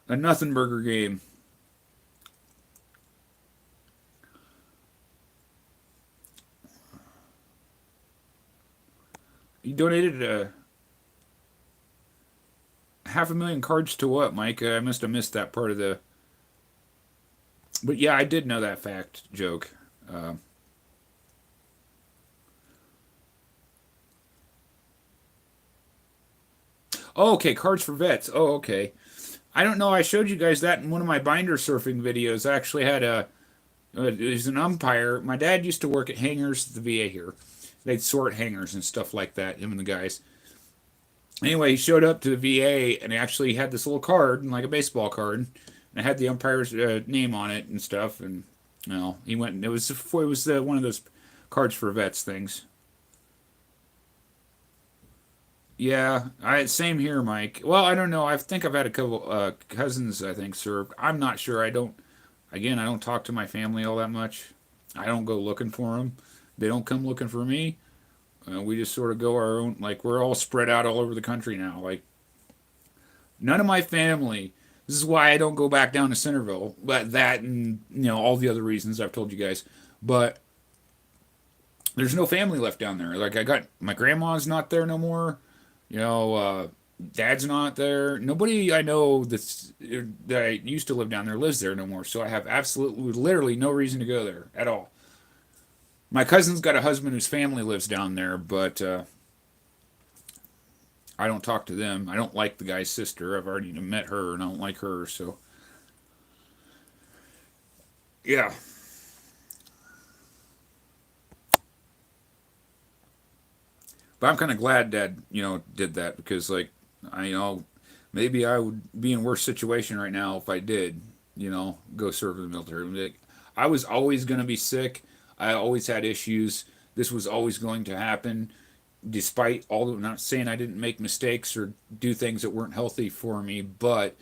a nothing burger game. You donated 500,000 cards to what, Mike? I must have missed that part of the. But yeah, I did know that fact joke. Uh, oh, okay, cards for vets. Oh, okay. I don't know. I showed you guys that in one of my binder surfing videos. I actually had it was an umpire. My dad used to work at hangars at the VA here. They'd sort hangars and stuff like that, him and the guys. Anyway, he showed up to the VA and he actually had this little card, like a baseball card, and it had the umpire's name on it and stuff. And he went. And it was one of those cards for vets things. Yeah, I same here, Mike. Well, I don't know. I think I've had a couple cousins. I think served. I'm not sure. I don't. Again, I don't talk to my family all that much. I don't go looking for them. They don't come looking for me. We just sort of go our own. Like we're all spread out all over the country now. Like none of my family. This is why I don't go back down to Centerville. But that and all the other reasons I've told you guys. But there's no family left down there. Like I got my grandma's not there no more. You know, dad's not there. Nobody I know that used to live down there lives there no more. So I have absolutely, literally no reason to go there at all. My cousin's got a husband whose family lives down there, but I don't talk to them. I don't like the guy's sister. I've already met her, and I don't like her. So yeah, but I'm kind of glad Dad, did that because like maybe I would be in a worse situation right now if I did, go serve in the military. Like, I was always going to be sick. I always had issues. This was always going to happen, despite all. I'm not saying I didn't make mistakes or do things that weren't healthy for me, but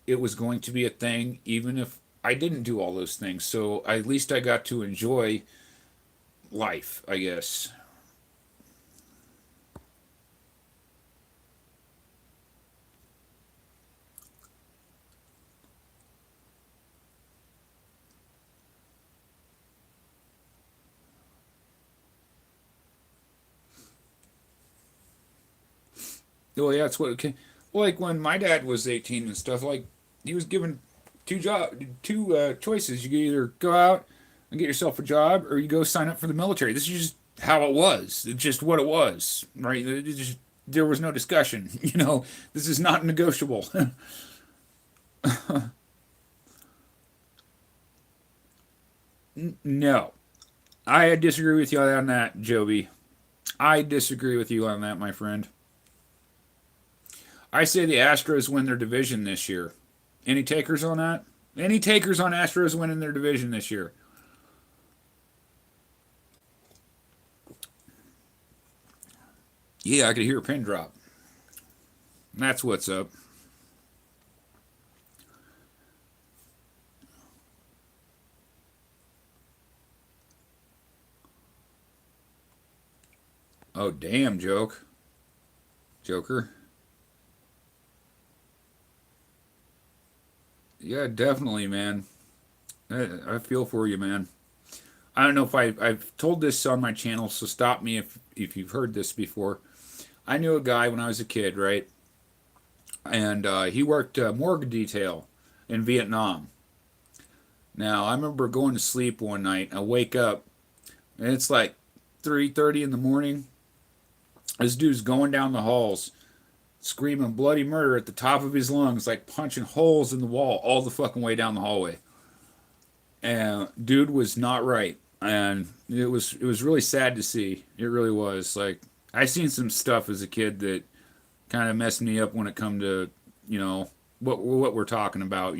it was going to be a thing, even if I didn't do all those things. So at least I got to enjoy life, I guess. Well, yeah, that's what. Okay. Well, like when my dad was 18 and stuff, like he was given two choices. You can either go out and get yourself a job, or you go sign up for the military. This is just how it was. It's just what it was, right? There was no discussion. This is not negotiable. No, I disagree with you on that, Joby. I disagree with you on that, my friend. I say the Astros win their division this year. Any takers on that? Any takers on Astros winning their division this year? Yeah, I could hear a pin drop. That's what's up. Oh, damn, Joker. Yeah, definitely, man. I feel for you, man. I don't know if I've told this on my channel, so stop me if you've heard this before. I knew a guy when I was a kid, right? And he worked morgue detail in Vietnam. Now, I remember going to sleep one night. I wake up, and it's like 3:30 in the morning. This dude's going down the halls, screaming bloody murder at the top of his lungs, like punching holes in the wall all the fucking way down the hallway. And dude was not right, and it was really sad to see. It really was. Like I seen some stuff as a kid that kind of messed me up when it come to you know what we're talking about.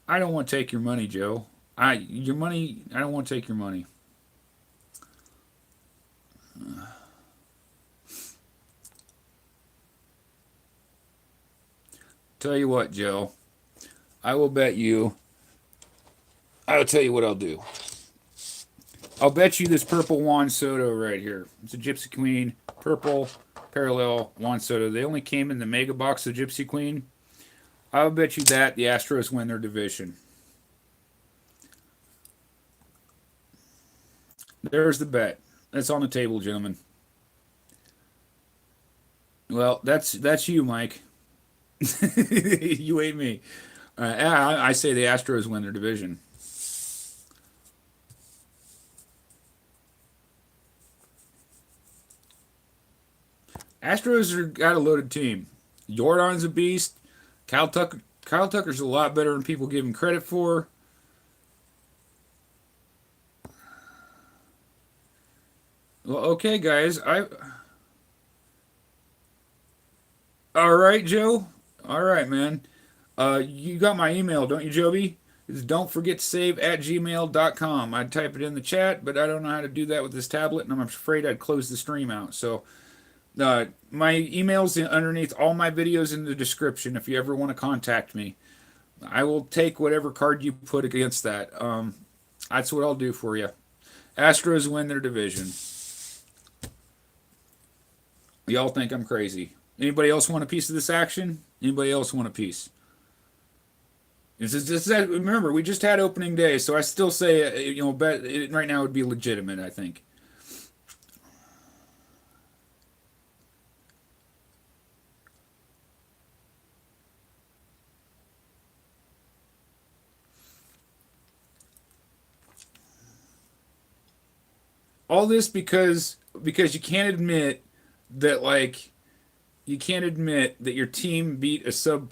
I don't want to take your money, Joe. Your money. I don't want to take your money. Tell you what, Joe. I will bet you. I'll tell you what I'll do. I'll bet you this purple Juan Soto right here. It's a Gypsy Queen purple parallel Juan Soto. They only came in the mega box of Gypsy Queen. I'll bet you that the Astros win their division. There's the bet. That's on the table, gentlemen. Well, that's you, Mike. You ain't me. I say the Astros win their division. Astros are got a loaded team. Jordan's a beast. Kyle Tucker's a lot better than people give him credit for. Well, okay, guys. I All right, Joe. All right, man. You got my email, don't you, Joby? It's don't forget to save at gmail.com. I'd type it in the chat, but I don't know how to do that with this tablet, and I'm afraid I'd close the stream out. So, my email's underneath all my videos in the description if you ever want to contact me. I will take whatever card you put against that. That's what I'll do for you. Astros win their division. Y'all think I'm crazy. Anybody else want a piece of this action? Anybody else want a piece? Remember, we just had opening day, so I still say, bet it, right now would be legitimate, I think. All this because you can't admit that you can't admit that your team beat a sub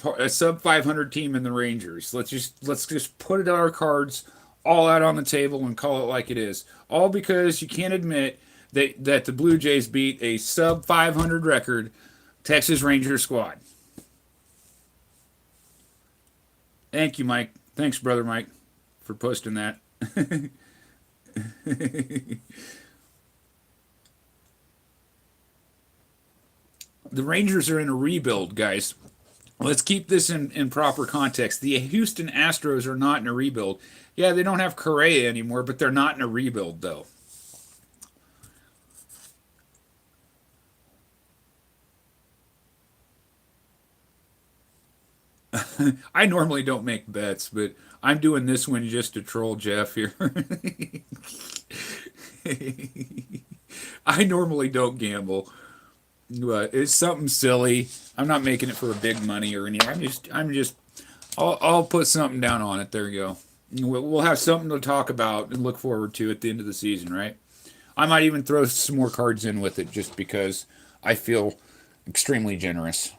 500 team in the Rangers. Let's just put it on our cards, all out on the table, and call it like it is. All because you can't admit that the Blue Jays beat a sub 500 record Texas Ranger squad. Thank you, Mike. Thanks, brother Mike, for posting that. The Rangers are in a rebuild, guys. Let's keep this in proper context. The Houston Astros are not in a rebuild. Yeah, they don't have Correa anymore, but they're not in a rebuild, though. I normally don't make bets, but I'm doing this one just to troll Jeff here. I normally don't gamble, but it's something silly. I'm not making it for a big money or anything. I'll put something down on it. There you go. We'll have something to talk about and look forward to at the end of the season, right? I might even throw some more cards in with it just because I feel extremely generous.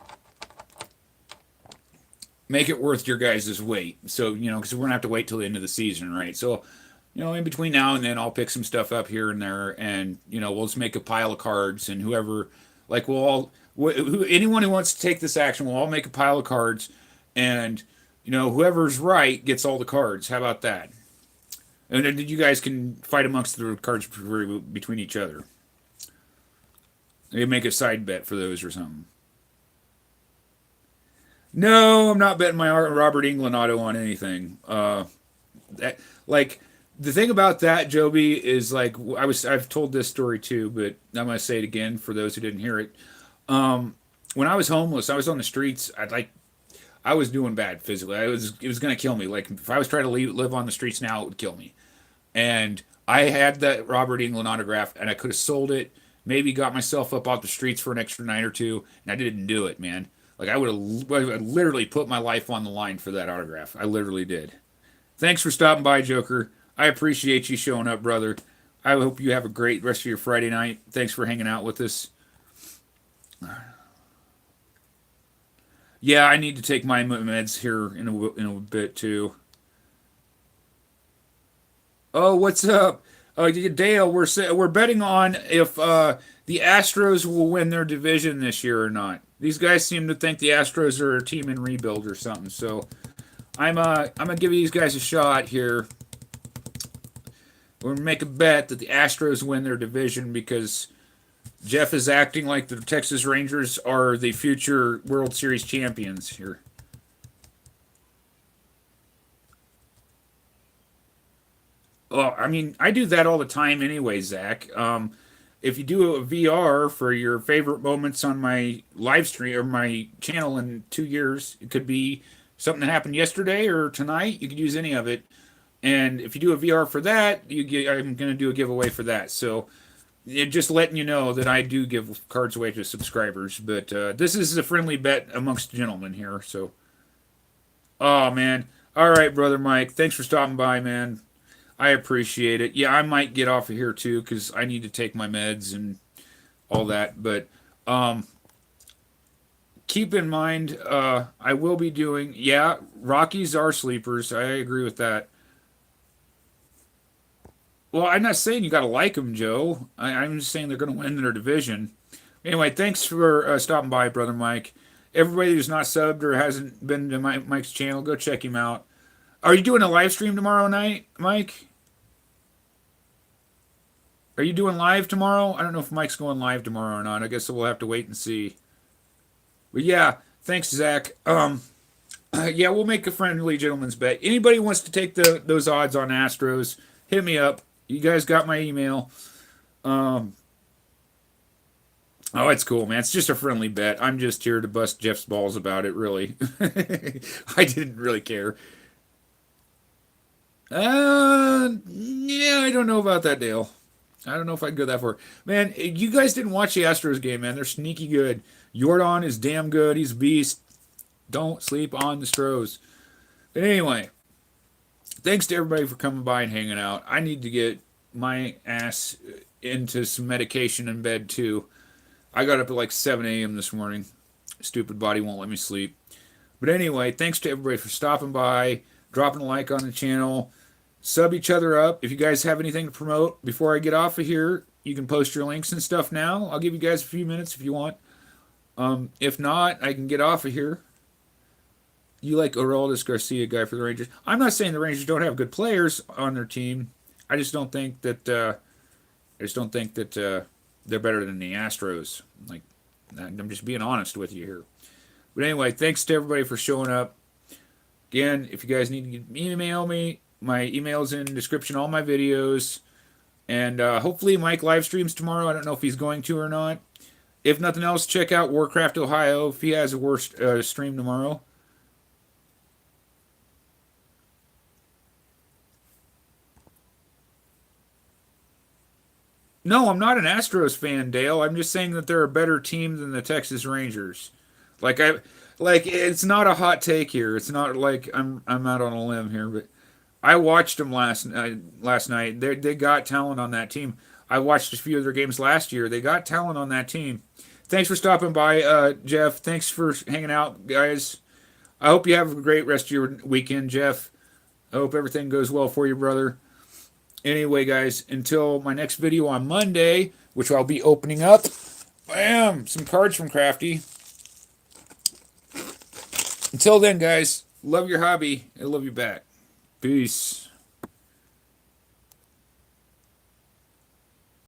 Make it worth your guys' wait. So, because we're going to have to wait till the end of the season, right? So, in between now and then, I'll pick some stuff up here and there, and, we'll just make a pile of cards, and whoever, like, anyone who wants to take this action, we'll all make a pile of cards, and, whoever's right gets all the cards. How about that? And then you guys can fight amongst the cards between each other. Maybe make a side bet for those or something. No, I'm not betting my Robert England auto on anything. That, like the thing about that, Joby, is I've told this story too, but I'm gonna say it again for those who didn't hear it. When I was homeless, I was on the streets. I was doing bad physically. It was gonna kill me. Like if I was trying to live on the streets now, it would kill me. And I had that Robert England autograph, and I could have sold it. Maybe got myself up off the streets for an extra night or two, and I didn't do it, man. Like I would literally put my life on the line for that autograph. I literally did. Thanks for stopping by, Joker. I appreciate you showing up, brother. I hope you have a great rest of your Friday night. Thanks for hanging out with us. Yeah, I need to take my meds here in a bit too. Oh, what's up? Dale, we're betting on if the Astros will win their division this year or not. These guys seem to think the Astros are a team in rebuild or something. So I'm gonna give these guys a shot here. We're gonna make a bet that the Astros win their division because Jeff is acting like the Texas Rangers are the future World Series champions here. Well, I mean, I do that all the time anyway, Zach. If you do a VR for your favorite moments on my live stream or my channel in 2 years, it could be something that happened yesterday or tonight. You could use any of it. And if you do a VR for that, I'm going to do a giveaway for that. So, just letting you know that I do give cards away to subscribers, but this is a friendly bet amongst gentlemen here. So, oh man, all right, brother Mike, thanks for stopping by, man. I appreciate it. Yeah, I might get off of here too because I need to take my meds and all that. But um, keep in mind, I will be doing. Yeah, Rockies are sleepers. I agree with that. Well, I'm not saying you got to like them, Joe. I'm just saying they're going to win their division. Anyway, thanks for stopping by, brother Mike. Everybody who's not subbed or hasn't been to Mike's channel, go check him out. Are you doing a live stream tomorrow night, Mike? Are you doing live tomorrow? I don't know if Mike's going live tomorrow or not. I guess we'll have to wait and see. But yeah, thanks, Zach. Yeah, we'll make a friendly gentleman's bet. Anybody wants to take those odds on Astros, hit me up. You guys got my email. Um, oh, it's cool, man. It's just a friendly bet. I'm just here to bust Jeff's balls about it, really. I didn't really care. Yeah, I don't know about that, Dale. I don't know if I'd go that far. Man, you guys didn't watch the Astros game, man. They're sneaky good. Jordan is damn good. He's a beast. Don't sleep on the Stros. But anyway, thanks to everybody for coming by and hanging out. I need to get my ass into some medication in bed, too. I got up at like 7 a.m. this morning. Stupid body won't let me sleep. But anyway, thanks to everybody for stopping by, dropping a like on the channel. Sub each other up. If you guys have anything to promote before I get off of here, you can post your links and stuff now. I'll give you guys a few minutes if you want. If not, I can get off of here. You like Aroldis Garcia guy for the Rangers. I'm not saying the Rangers don't have good players on their team. I just don't think that they're better than the Astros. Like, I'm just being honest with you here. But anyway, thanks to everybody for showing up. Again, if you guys need to email me, my email's in the description, all my videos. And hopefully Mike live streams tomorrow. I don't know if he's going to or not. If nothing else, check out Warcraft Ohio if he has a worst stream tomorrow. No, I'm not an Astros fan, Dale. I'm just saying that they're a better team than the Texas Rangers. Like I like it's not a hot take here. It's not like I'm out on a limb here, but I watched them last night. They got talent on that team. I watched a few of their games last year. They got talent on that team. Thanks for stopping by, Jeff. Thanks for hanging out, guys. I hope you have a great rest of your weekend, Jeff. I hope everything goes well for you, brother. Anyway, guys, until my next video on Monday, which I'll be opening up, bam, some cards from Crafty. Until then, guys, love your hobby and love you back. Peace.